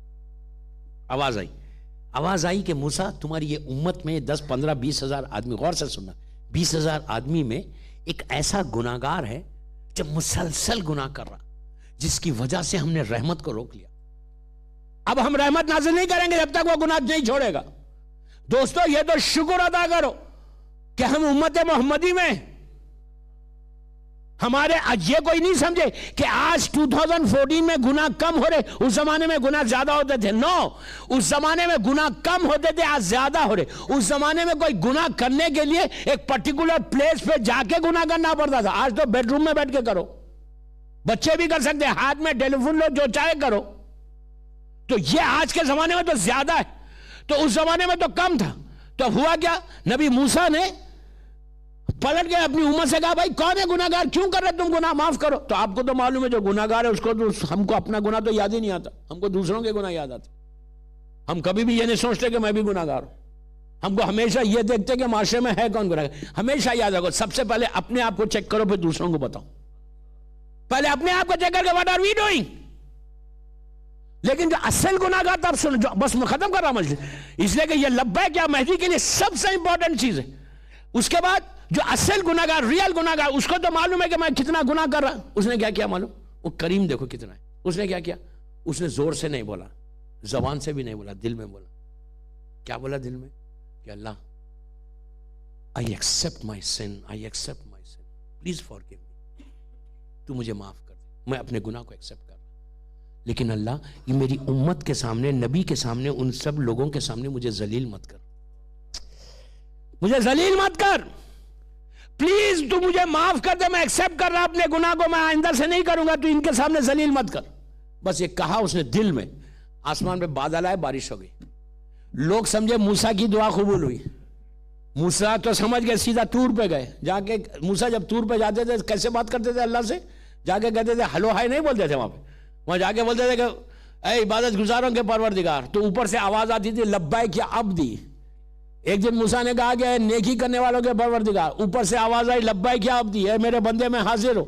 آواز آئی کہ موسیٰ تمہاری یہ امت میں 10 15 20 ہزار آدمی, غور سے سننا, 20 ہزار آدمی میں ایک ایسا گناہگار ہے جو مسلسل گناہ کر رہا, جس کی وجہ سے ہم نے رحمت کو روک لیا. اب ہم رحمت نازل نہیں کریں گے جب تک وہ گناہ نہیں چھوڑے گا. دوستو یہ تو شکر ادا کرو کہ ہم امت محمدی میں, ہمارے یہ کوئی نہیں سمجھے کہ آج 2014 میں گناہ کم ہو رہے, اس زمانے میں گناہ زیادہ ہوتے تھے. نو, اس زمانے میں گناہ کم ہوتے تھے, آج زیادہ ہو رہے. اس زمانے میں کوئی گناہ کرنے کے لیے ایک پرٹیکولر پلیس پہ جا کے گناہ کرنا پڑتا تھا. آج تو بیڈ روم میں بیٹھ کے کرو, بچے بھی کر سکتے, ہاتھ میں ٹیلی فون لو, جو چاہے کرو. تو یہ آج کے زمانے میں تو زیادہ ہے, تو اس زمانے میں تو کم تھا. تو ہوا کیا, نبی موسیٰ نے پلٹ کے اپنی امت سے کہا بھائی کون ہے گناہگار, کیوں کر رہے تم گناہ, معاف کرو. تو آپ کو تو معلوم ہے جو گناہگار ہے اس کو تو, ہم کو اپنا گناہ تو یاد ہی نہیں آتا, ہم کو دوسروں کے گناہ یاد آتے. ہم کبھی بھی یہ نہیں سوچتے کہ میں بھی گناہگار ہوں. ہم کو ہمیشہ یہ دیکھتے کہ معاشرے میں ہے کون گناہگار. ہمیشہ یاد رکھو, سب سے پہلے اپنے آپ کو چیک کرو, پھر دوسروں کو بتاؤ. پہلے اپنے آپ کو چیک کر کے what are we doing. لیکن جو اصل گناہگار تھا, سنو, جو بس میں ختم کر رہا ہوں اس لیے کہ یہ لبیک یا مہدی کے لیے سب سے امپورٹنٹ چیز ہے. اس کے بعد جو اصل گناہگار, ریئل گناہگار, اس کو تو معلوم ہے کہ میں کتنا گناہ کر رہا. اس نے کیا کیا معلوم, وہ کریم دیکھو کتنا ہے. اس نے کیا کیا, اس نے زور سے نہیں بولا, زبان سے بھی نہیں بولا, دل میں بولا. کیا بولا دل میں, کہ اللہ I accept my sin, please forgive me. تو مجھے معاف کر دے, میں اپنے گناہ کو ایکسپٹ کر رہا. لیکن اللہ یہ میری امت کے سامنے, نبی کے سامنے, ان سب لوگوں کے سامنے مجھے ذلیل مت کر, مجھے ذلیل مت کر پلیز. تو مجھے معاف کر دے, میں ایکسپٹ کر رہا اپنے گناہ کو, میں آئندہ سے نہیں کروں گا, تو ان کے سامنے ذلیل مت کر. بس یہ کہا اس نے دل میں. آسمان پہ بادل آئے, بارش ہو گئی. لوگ سمجھے موسیٰ کی دعا قبول ہوئی. موسیٰ تو سمجھ گئے, سیدھا طور پہ گئے. جا کے موسیٰ جب طور پہ جاتے تھے کیسے بات کرتے تھے اللہ سے, جا کے کہتے تھے ہلو ہائی نہیں بولتے تھے وہاں جا کے بولتے تھے کہ اے عبادت گزاروں کے پروردگار. تو اوپر سے آواز آتی تھی لبیک یا عبدی. ایک دن موسیٰ نے کہا کہ نیکی کرنے والوں کے پروردگار, اوپر سے آواز آئی لبیک یا عبدی, اے میرے بندے میں حاضر ہوں.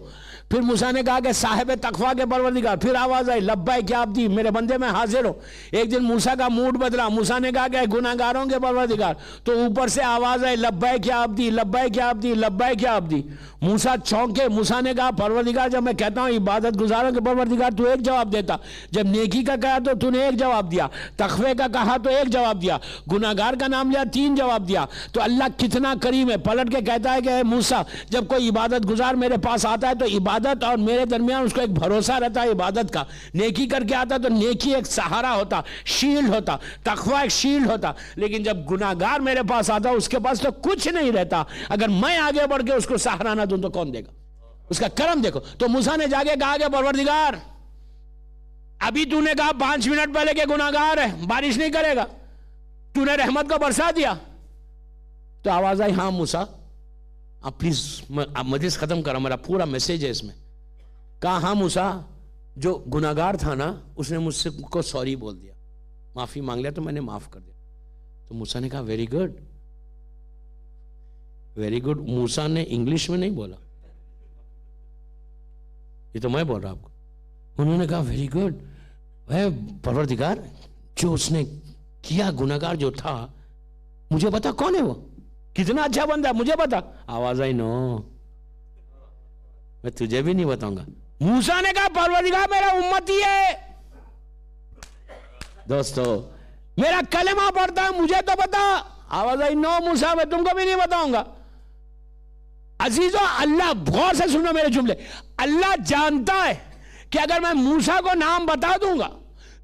پھر موسیٰ نے کہا کہ صاحب تقویٰ کے پروردگار, پھر آواز آئی لبیک یا عبدی, میرے بندے میں حاضر ہوں. ایک دن موسیٰ کا موڈ بدلا, موسیٰ نے کہا کہ گناہگاروں کے پروردگار, تو اوپر سے آواز آئی لبیک یا عبدی, لبیک یا عبدی, لبیک یا عبدی. موسیٰ چونکے. موسیٰ نے کہا پروردگار جب میں کہتا ہوں عبادت گزاروں کے پروردگار تو ایک جواب دیتا, جب نیکی کا کہا تو نے ایک جواب دیا, تقوی کا کہا تو ایک جواب دیا, گناہگار کا نام لیا 3 جواب دیا. تو اللہ کتنا کریم ہے, پلٹ کے کہتا ہے کہ اے موسیٰ جب کوئی عبادت گزار میرے پاس آتا ہے تو عبادت اور میرے درمیان اس کو ایک بھروسہ رہتا ہے عبادت کا. نیکی کر کے آتا تو نیکی ایک سہارا ہوتا, شیلڈ ہوتا, تقوی ایک شیلڈ ہوتا. لیکن جب گناہگار میرے پاس آتا اس کے پاس تو کچھ نہیں رہتا. اگر میں آگے بڑھ کے اس کو سہارا نہ دوں تو کون دے گا, اس کا کرم دیکھو. تو موسیٰ نے جا کے کہا کہ پروردگار ابھی تو نے کہا 5 منٹ پہلے کہ گناہگار ہے, بارش نہیں کرے گا, تو نے رحمت کو برسا دیا. تو آواز آئی ہاں موسیٰ, آپ پلیز مجلس ختم کرا, میرا پورا میسیج ہے اس میں. کہا ہاں موسیٰ جو گناہگار تھا نا اس نے مجھ سے کو سوری بول دیا, معافی مانگ لیا, تو میں نے معاف کر دیا. تو موسیٰ نے کہا ویری گڈ, ویری گڈ. موسیٰ نے انگلش میں نہیں بولا, یہ تو میں بول رہا آپ کو. انہوں نے کہا ویری گڈ, اے پروردگار جو اس نے کیا گناہگار جو تھا, مجھے بتا کون ہے وہ, کتنا اچھا بندہ ہے, مجھے بتا. آواز آئی نو, میں تجھے بھی نہیں بتاؤں گا. موسیٰ نے کہا پروردگار میرا امتی ہے, دوستو میرا کلمہ پڑھتا ہے, مجھے تو بتا. آواز آئی نو موسیٰ میں تم کو بھی نہیں بتاؤں گا. عزیزو اللہ غور سے سنو میرے جملے, اللہ جانتا ہے کہ اگر میں موسیٰ کو نام بتا دوں گا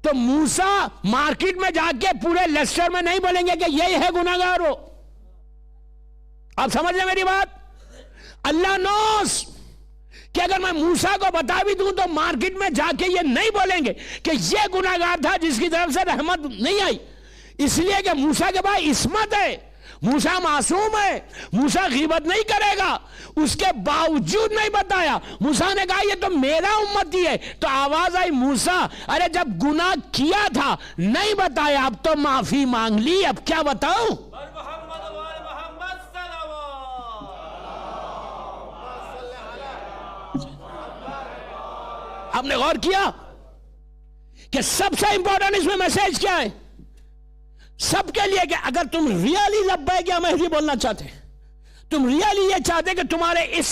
تو موسیٰ مارکیٹ میں جا کے پورے لیسٹر میں نہیں بولیں گے کہ یہی ہے گناہگار ہو. آپ سمجھ لیں میری بات. اللہ نوز کہ اگر میں موسیٰ کو بتا بھی دوں تو مارکیٹ میں جا کے یہ نہیں بولیں گے کہ یہ گناہگار تھا جس کی طرف سے رحمت نہیں آئی, اس لیے کہ موسیٰ کے پاس عصمت ہے, موسیٰ معصوم ہے, موسیٰ غیبت نہیں کرے گا. اس کے باوجود نہیں بتایا. موسیٰ نے کہا یہ تو میرا امتی ہے. تو آواز آئی موسیٰ ارے جب گناہ کیا تھا نہیں بتایا, اب تو معافی مانگ لی, اب کیا بتاؤں. آپ نے غور کیا کہ سب سے امپورٹنٹ اس میں میسج کیا ہے سب کے لیے؟ کہ اگر تم ریئلی لبیک یا مہدی بولنا چاہتے، تم ریئلی یہ چاہتے کہ تمہارے اس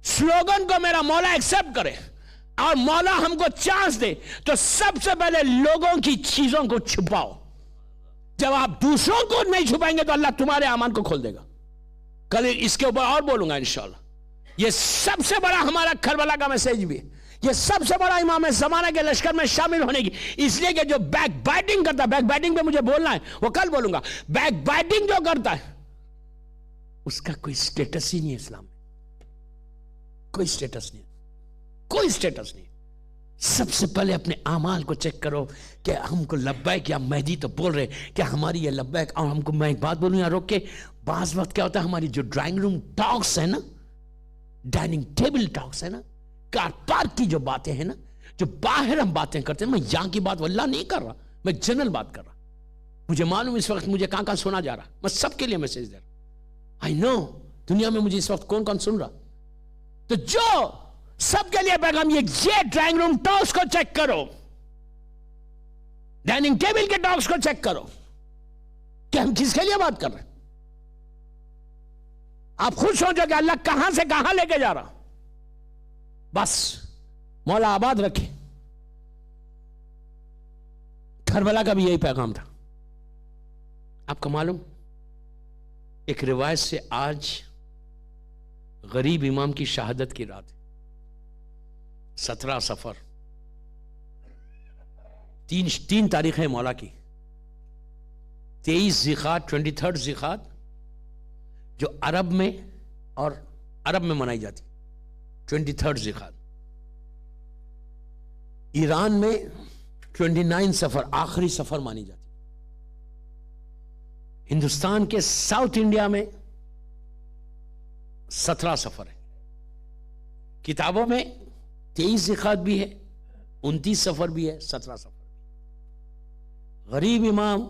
سلوگن کو میرا مولا ایکسپٹ کرے اور مولا ہم کو چانس دے، تو سب سے پہلے لوگوں کی چیزوں کو چھپاؤ. جب آپ دوسروں کو نہیں چھپائیں گے تو اللہ تمہارے اعمال کو کھول دے گا. کل اس کے اوپر اور بولوں گا انشاءاللہ. یہ سب سے بڑا ہمارا کربلا کا میسج بھی ہے. یہ سب سے بڑا امام زمانہ کے لشکر میں شامل ہونے کی، اس لیے کہ جو بیک بائٹنگ کرتا ہے، بیک بائٹنگ پہ مجھے بولنا ہے، وہ کل بولوں گا. بیک بائٹنگ جو کرتا ہے اس کا کوئی سٹیٹس ہی نہیں ہے اسلام میں. کوئی سٹیٹس نہیں ہے، کوئی سٹیٹس نہیں. سب سے پہلے اپنے اعمال کو چیک کرو کہ ہم کو لبیک یا مہدی تو بول رہے کہ ہماری یہ لبیک. اور ہم کو میں ایک بات بولوں یہاں روک کے، بعض وقت کیا ہوتا ہے ہماری جو ڈرائنگ روم ٹاکس ہے نا، ڈائننگ ٹیبل ٹاکس ہے نا، کار پارک کی جو باتیں ہیں نا، جو باہر ہم باتیں کرتے ہیں، میں یہاں کی بات واللہ نہیں کر رہا، میں جنرل بات کر رہا. مجھے معلوم اس وقت مجھے کہاں سنا جا رہا، میں سب کے لیے میسج دے رہا. آئی نو دنیا میں مجھے اس وقت کون کون سن رہا. تو جو سب کے لیے پیغام یہ ڈرائنگ روم ٹاکس کو چیک کرو، ڈائننگ ٹیبل کے ٹاکس کو چیک کرو کہ ہم کس کے لیے بات کر رہے ہیں. آپ خود سوچو کہ اللہ کہاں سے کہاں لے کے جا رہا. بس مولا آباد رکھے. کربلا کا بھی یہی پیغام تھا. آپ کو معلوم ایک روایت سے آج غریب امام کی شہادت کی رات ہے، 17 صفر، تین تاریخیں مولا کی. 23 ذیقعد، 23 ذیقعد جو عرب میں منائی جاتی، 23 ذیقعد. ایران میں 29 صفر، آخری صفر مانی جاتی. ہندوستان کے ساؤتھ انڈیا میں 17 صفر ہے. کتابوں میں 23 ذیقعد بھی ہے، 29 صفر بھی ہے، 17 صفر بھی. غریب امام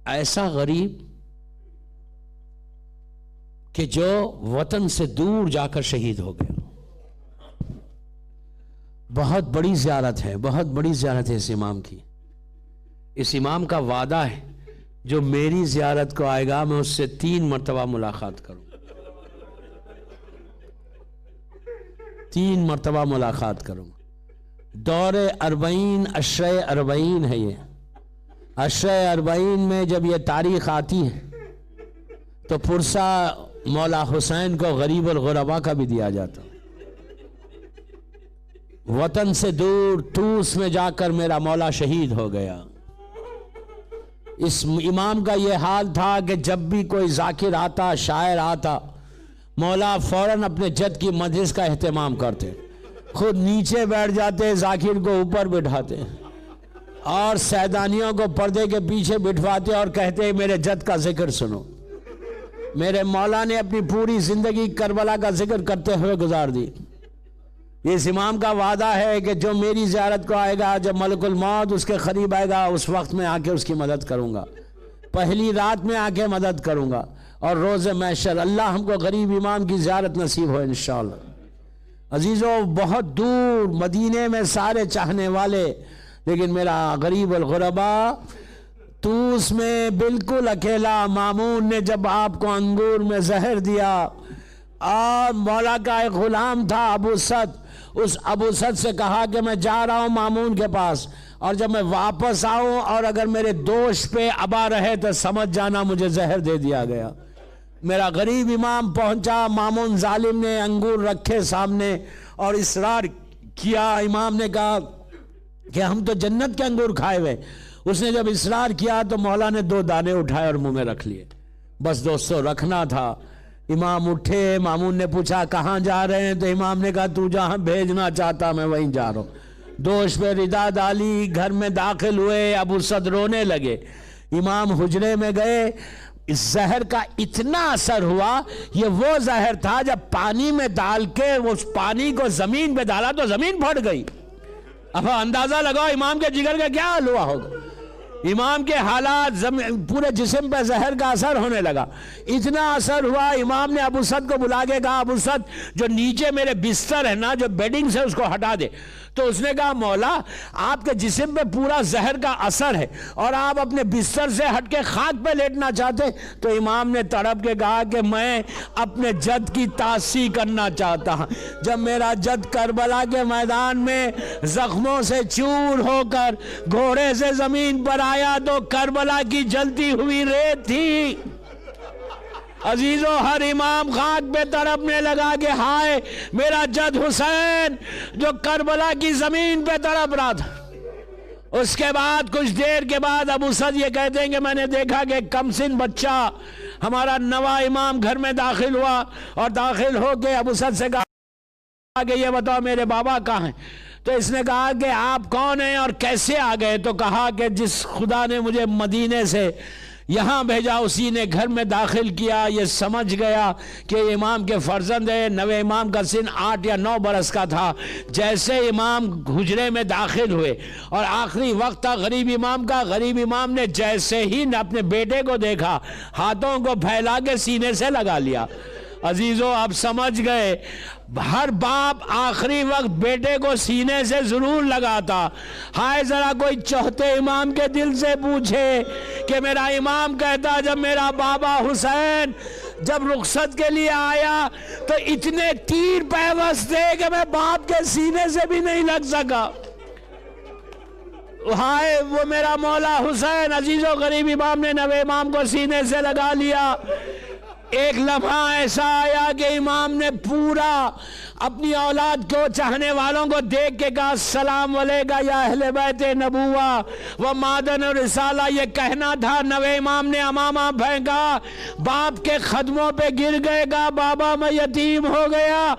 ایسا غریب کہ جو وطن سے دور جا کر شہید ہو گیا. بہت بڑی زیارت ہے، بہت بڑی زیارت ہے اس امام کی. اس امام کا وعدہ ہے جو میری زیارت کو آئے گا میں اس سے 3 مرتبہ ملاقات کروں. 3 مرتبہ ملاقات کروں. دور 40 عشرہ 40 ہے. یہ عشرہ 40 میں جب یہ تاریخ آتی ہے تو پرسہ مولا حسین کو غریب الغربا کا بھی دیا جاتا. وطن سے دور طوس میں جا کر میرا مولا شہید ہو گیا. اس امام کا یہ حال تھا کہ جب بھی کوئی ذاکر آتا، شاعر آتا، مولا فوراً اپنے جد کی مجلس کا اہتمام کرتے، خود نیچے بیٹھ جاتے، ذاکر کو اوپر بٹھاتے اور سیدانیوں کو پردے کے پیچھے بٹھواتے اور کہتے میرے جد کا ذکر سنو. میرے مولا نے اپنی پوری زندگی کربلا کا ذکر کرتے ہوئے گزار دی. اس امام کا وعدہ ہے کہ جو میری زیارت کو آئے گا، جب ملک الموت اس کے قریب آئے گا، اس وقت میں آ کے اس کی مدد کروں گا. پہلی رات میں آ کے مدد کروں گا. اور روز محشر اللہ ہم کو غریب امام کی زیارت نصیب ہو انشاءاللہ. عزیزوں، بہت دور مدینے میں سارے چاہنے والے، لیکن میرا غریب الغربا طوس میں بالکل اکیلا. مامون نے جب آپ کو انگور میں زہر دیا، اور مولا کا ایک غلام تھا ابو سعد، اس ابو سعد سے کہا کہ میں جا رہا ہوں مامون کے پاس، اور جب میں واپس آؤں اور اگر میرے دوش پہ ابا رہے تو سمجھ جانا مجھے زہر دے دیا گیا. میرا غریب امام پہنچا، مامون ظالم نے انگور رکھے سامنے اور اصرار کیا. امام نے کہا کہ ہم تو جنت کے انگور کھائے ہوئے. اس نے جب اصرار کیا تو مولا نے 2 دانے اٹھائے اور منہ میں رکھ لیے. بس دوستو رکھنا تھا. امام اٹھے، مامون نے پوچھا کہاں جا رہے ہیں؟ تو امام نے کہا تو جہاں بھیجنا چاہتا میں وہیں جا رہا ہوں. دوش پہ ردا ڈالی، گھر میں داخل ہوئے. ابو سعد رونے لگے. امام حجرے میں گئے. اس زہر کا اتنا اثر ہوا، یہ وہ زہر تھا جب پانی میں ڈال کے اس پانی کو زمین پہ ڈالا تو زمین پھٹ گئی. اب اندازہ لگاؤ امام کے جگر کا کیا حال ہوا ہوگا. امام کے حالات پورے جسم پہ زہر کا اثر ہونے لگا. اتنا اثر ہوا امام نے ابو سعد کو بلا کے کہا ابو سعد جو نیچے میرے بستر ہے نا جو بیڈنگ سے اس کو ہٹا دے. تو اس نے کہا مولا آپ کے جسم پہ پورا زہر کا اثر ہے اور آپ اپنے بستر سے ہٹ کے خاک پہ لیٹنا چاہتے. تو امام نے تڑپ کے کہا کہ میں اپنے جد کی تاسی کرنا چاہتا ہوں. جب میرا جد کربلا کے میدان میں زخموں سے چور ہو کر گھوڑے سے زمین پر آیا تو کربلا کی جلتی ہوئی ریت تھی. عزیزو ہر امام خاک پہ تڑپنے لگا کہ ہائے میرا جد حسین جو کربلا کی زمین پہ تڑپ رہا تھا. اس کے بعد کچھ دیر کے بعد ابو سعد یہ کہتے ہیں کہ میں نے دیکھا کہ کم سن بچہ ہمارا نواں امام گھر میں داخل ہوا اور داخل ہو کے ابو سعد سے کہا کہ یہ بتاؤ میرے بابا کہاں ہیں. تو اس نے کہا کہ آپ کون ہیں اور کیسے آ گئے. تو کہا کہ جس خدا نے مجھے مدینے سے یہاں بھیجا اسی نے گھر میں داخل کیا. یہ سمجھ گیا کہ امام کے فرزند ہے. نوے امام کا سن 8 یا 9 برس کا تھا. جیسے امام حجرے میں داخل ہوئے اور آخری وقت تھا غریب امام کا, غریب امام نے جیسے ہی اپنے بیٹے کو دیکھا ہاتھوں کو پھیلا کے سینے سے لگا لیا. عزیزو آپ سمجھ گئے ہر باپ آخری وقت بیٹے کو سینے سے ضرور لگاتا. ہائے ذرا کوئی چوتھے امام کے دل سے پوچھے کہ میرا امام کہتا جب میرا بابا حسین جب رخصت کے لیے آیا تو اتنے تیر پیوست تھے کہ میں باپ کے سینے سے بھی نہیں لگ سکا. ہائے وہ میرا مولا حسین. عزیزو غریب امام نے نوے امام کو سینے سے لگا لیا. ایک لمحہ ایسا آیا کہ امام نے پورا اپنی اولاد کو چاہنے والوں کو دیکھ کے کہا السلام علیکہ یا اہل بیت نبوہ و معدن رسالہ. یہ کہنا تھا نوے امام نے امامہ پھینکا, باپ کے قدموں پہ گر گئے گا بابا میں یتیم ہو گیا.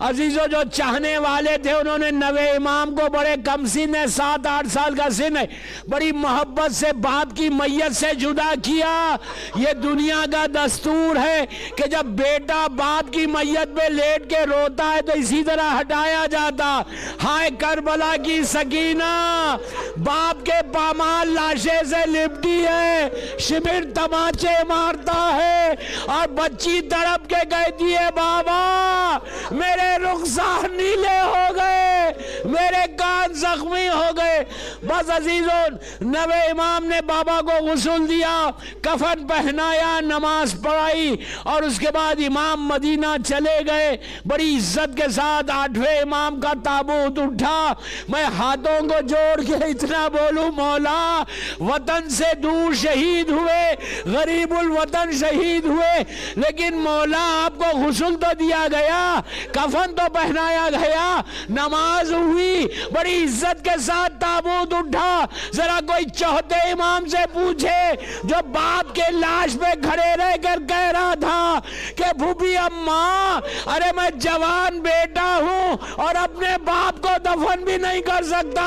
عزیزو جو چاہنے والے تھے انہوں نے نوے امام کو بڑے کم سن ہے 7-8 سال کا سن ہے بڑی محبت سے باپ کی میت سے جدا کیا. یہ دنیا کا دستور ہے کہ جب بیٹا باپ کی میت پہ لیٹ کے روتا ہے تو اسی طرح ہٹایا جاتا. ہائے کربلا کی سکینہ باپ کے پامال لاشے سے لپٹی ہے, شمر تماچے مارتا ہے اور بچی تڑپ کے کہتی ہے بابا میرے رخسار نیلے ہو گئے, میرے کان زخمی ہو گئے. بس عزیزوں نوے امام نے بابا کو غسل دیا, کفن پہنایا, نماز پڑھائی اور اس کے بعد امام مدینہ چلے گئے. بڑی عزت کے ساتھ 8ویں امام کا تابوت اٹھا. میں ہاتھوں کو جوڑ کے اتنا بولوں مولا وطن سے دور شہید ہوئے, غریب الوطن شہید ہوئے, لیکن مولا آپ کو غسل تو دیا گیا, کفن تو پہنایا گیا, نماز ہوئی, بڑی عزت کے ساتھ تابوت اٹھا. ذرا کوئی چوتھے امام سے پوچھے جو باپ کے لاش پہ کھڑے رہ کر کہہ رہا تھا کہ بھوبی اماں ارے میں جوان بیٹا ہوں اور اپنے باپ کو دفن بھی نہیں کر سکتا.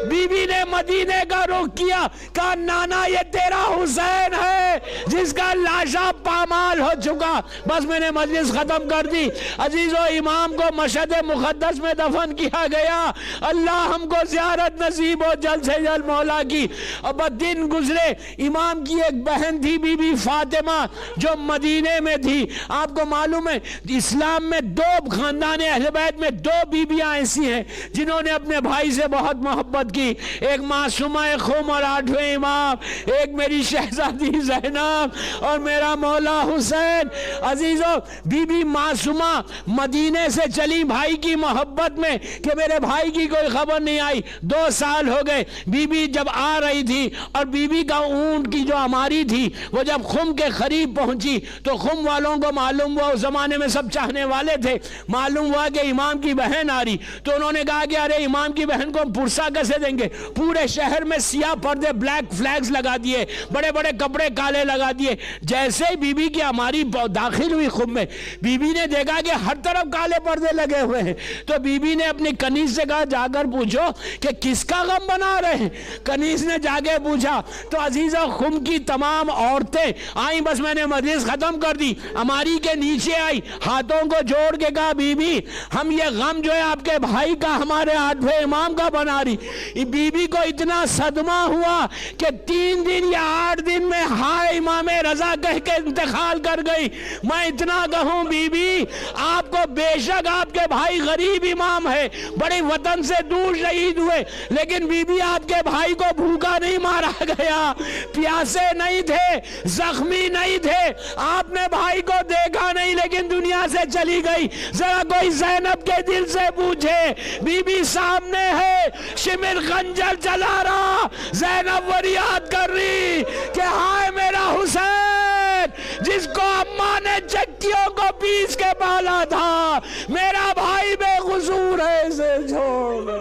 بی بی نے مدینے کا رخ کیا, کہا نانا یہ تیرا حسین ہے جس کا لاشا پامال ہو چکا. بس میں نے مجلس ختم کر دی. عزیزو امام کو مشہد مقدس میں دفن کیا گیا. اللہ ہم کو زیارت نصیب ہو جلد سے جلد مولا کی. اب دن گزرے, امام کی ایک بہن تھی بی بی فاطمہ جو مدینے میں تھی. آپ کو معلوم ہے اسلام میں 2 خاندان اہل بیت میں 2 بیویاں ایسی ہیں جنہوں نے اپنے بھائی سے بہت محبت کی. ایک معصومہ خم اور 8ویں امام, ایک میری شہزادی زینب اور میرا مولا حسین. عزیزو بی بی معصومہ مدینے سے چلی بھائی کی محبت میں کہ میرے بھائی کی کوئی خبر نہیں آئی. 2 سال ہو گئے. بی بی جب آ رہی تھی اور بی بی کا اونٹ کی جو ہماری تھی وہ جب خم کے قریب پہنچی تو خم والوں کو معلوم ہوا, اس زمانے میں سب چاہنے والے تھے, معلوم ہوا کہ امام کی بہن آ رہی. تو انہوں نے کہا کہ ارے امام کی بہن کو پرسا کیسے دیں گے. پورے شہر میں سیاہ پردے بلیک فلیگز لگا دیے, بڑے بڑے کپڑے کالے لگا دیے. جیسے ہی بی بی کی ہماری داخل ہوئی خم میں, بی بی نے دیکھا کہ ہر طرف کالے پردے لگے ہوئے ہیں. تو بی بی نے اپنی کنیز سے کہا جا کر پوچھو کہ کس کا غم بنا رہے ہیں. کنیز نے جا کے پوچھا تو عزیزہ خم کی تمام عورتیں آئیں. بس میں نے مجلس ختم کر دی. ہماری کے نیچے آئی, ہاتھوں کو جوڑ کے کہا بی بی ہم یہ غم جو ہے آپ کے بھائی کا ہمارے 8ویں امام کا بنا رہی. بی بی کو اتنا صدمہ ہوا کہ 3 دن یا 8 دن میں ہائے امام رضا کہہ کے انتقال کر گئی. میں اتنا کہوں بی بی آپ کو بے شک آپ کے بھائی غریب امام ہے, بڑے وطن سے دور شہید ہوئے, لیکن بی بی آپ کے بھائی کو بھوکا نہیں مارا گیا, پیاسے نہیں تھے, زخمی نہیں تھے, آپ نے بھائی کو دیکھا نہیں لیکن دنیا سے چلی گئی. ذرا کوئی زینب کے دل سے پوچھے, بی بی سامنے ہے, شمر خنجر چلا رہا, زینب فریاد کر رہی کہ ہائے میرا حسین جس کو اماں نے چکیوں کو پیس کے پالا تھا, میرا بھائی بے قصور ہے, اسے چھوڑ دے.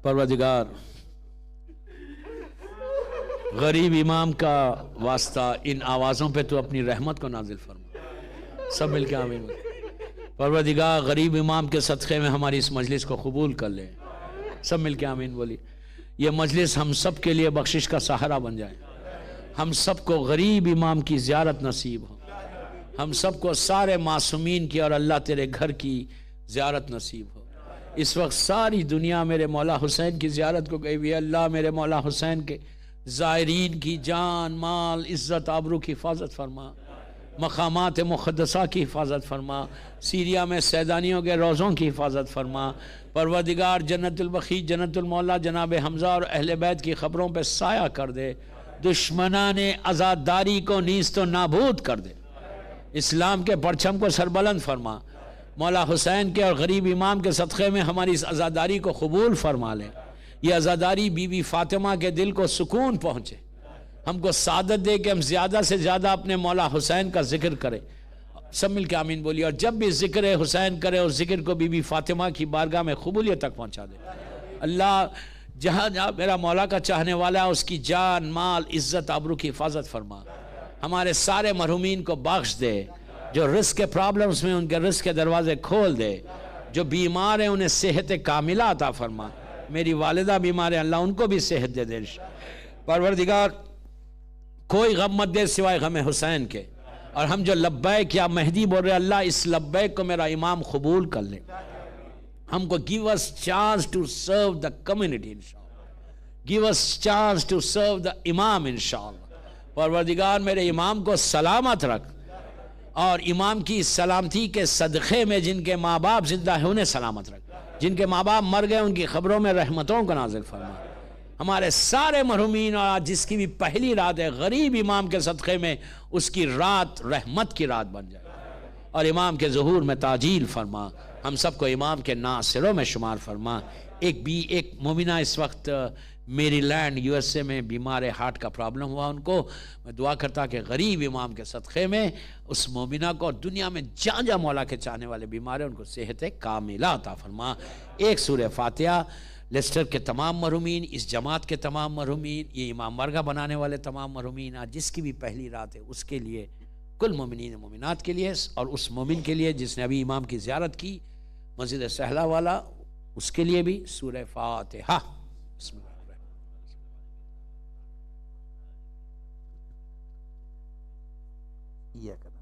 پروردگار غریب امام کا واسطہ ان آوازوں پہ تو اپنی رحمت کو نازل فرما. سب مل کے آمین. پروردگار غریب امام کے صدقے میں ہماری اس مجلس کو قبول کر لے. سب مل کے آمین بولی. یہ مجلس ہم سب کے لیے بخشش کا سہارا بن جائے. ہم سب کو غریب امام کی زیارت نصیب ہو. ہم سب کو سارے معصومین کی اور اللہ تیرے گھر کی زیارت نصیب ہو. اس وقت ساری دنیا میرے مولا حسین کی زیارت کو گئی ہوئی. اللہ میرے مولا حسین کے زائرین کی جان مال عزت آبرو کی حفاظت فرما, مقامات مقدسہ کی حفاظت فرما, سیریا میں سیدانیوں کے روزوں کی حفاظت فرما. پروردگار جنت البقیع جنت المولا جناب حمزہ اور اہل بیت کی خبروں پہ سایہ کر دے. دشمنان آزاداری کو نیست و نابود کر دے. اسلام کے پرچم کو سربلند فرما. مولا حسین کے اور غریب امام کے صدقے میں ہماری اس عزاداری کو قبول فرما لے. یہ عزاداری بی بی فاطمہ کے دل کو سکون پہنچے, ہم کو سعادت دے کہ ہم زیادہ سے زیادہ اپنے مولا حسین کا ذکر کریں. سب مل کے آمین بولیے. اور جب بھی ذکر حسین کرے اس ذکر کو بی بی فاطمہ کی بارگاہ میں قبولیت تک پہنچا دے. اللہ جہاں جہاں میرا مولا کا چاہنے والا ہے اس کی جان مال عزت آبرو کی حفاظت فرما. ہمارے سارے مرحومین کو بخش دے. جو رزق کے پرابلمز میں ان کے رزق کے دروازے کھول دے. جو بیمار ہیں انہیں صحت کاملہ عطا فرما. میری والدہ بیمار ہیں, اللہ ان کو بھی صحت دے دے. پروردگار کوئی غم مت دے سوائے غم حسین کے. اور ہم جو لبیک یا مہدی بول رہے اللہ اس لبیک کو میرا امام قبول کر لے. ہم کو give us chance to serve the community inshallah. Give us chance to serve the امام inshallah. پروردگار میرے امام کو سلامت رکھ, اور امام کی سلامتی کے صدقے میں جن کے ماں باپ زندہ ہیں انہیں سلامت رکھ. جن کے ماں باپ مر گئے ان کی خبروں میں رحمتوں کو نازل فرما. ہمارے سارے مرحومین اور آج جس کی بھی پہلی رات ہے غریب امام کے صدقے میں اس کی رات رحمت کی رات بن جائے, اور امام کے ظہور میں تعجیل فرما. ہم سب کو امام کے ناصروں میں شمار فرما. ایک مومنہ اس وقت میری لینڈ USA میں بیمار ہارٹ کا پرابلم ہوا. ان کو میں دعا کرتا کہ غریب امام کے صدقے میں اس مومنہ کو, اور دنیا میں جہاں جہاں مولا کے چاہنے والے بیمار ہیں ان کو صحت کاملہ عطا فرما. ایک سورہ فاتحہ لیسٹر کے تمام مرحومین, اس جماعت کے تمام مرحومین, یہ امام مرگہ بنانے والے تمام مرحومین, آج جس کی بھی پہلی رات ہے اس کے لیے, کل مومنین مومنات کے لیے, اور اس مومن کے لیے جس نے ابھی امام کی زیارت کی مسجد سہلا والا, اس کے لیے بھی سورہ فاتحہ. بسم اللہ الرحمن الرحیم.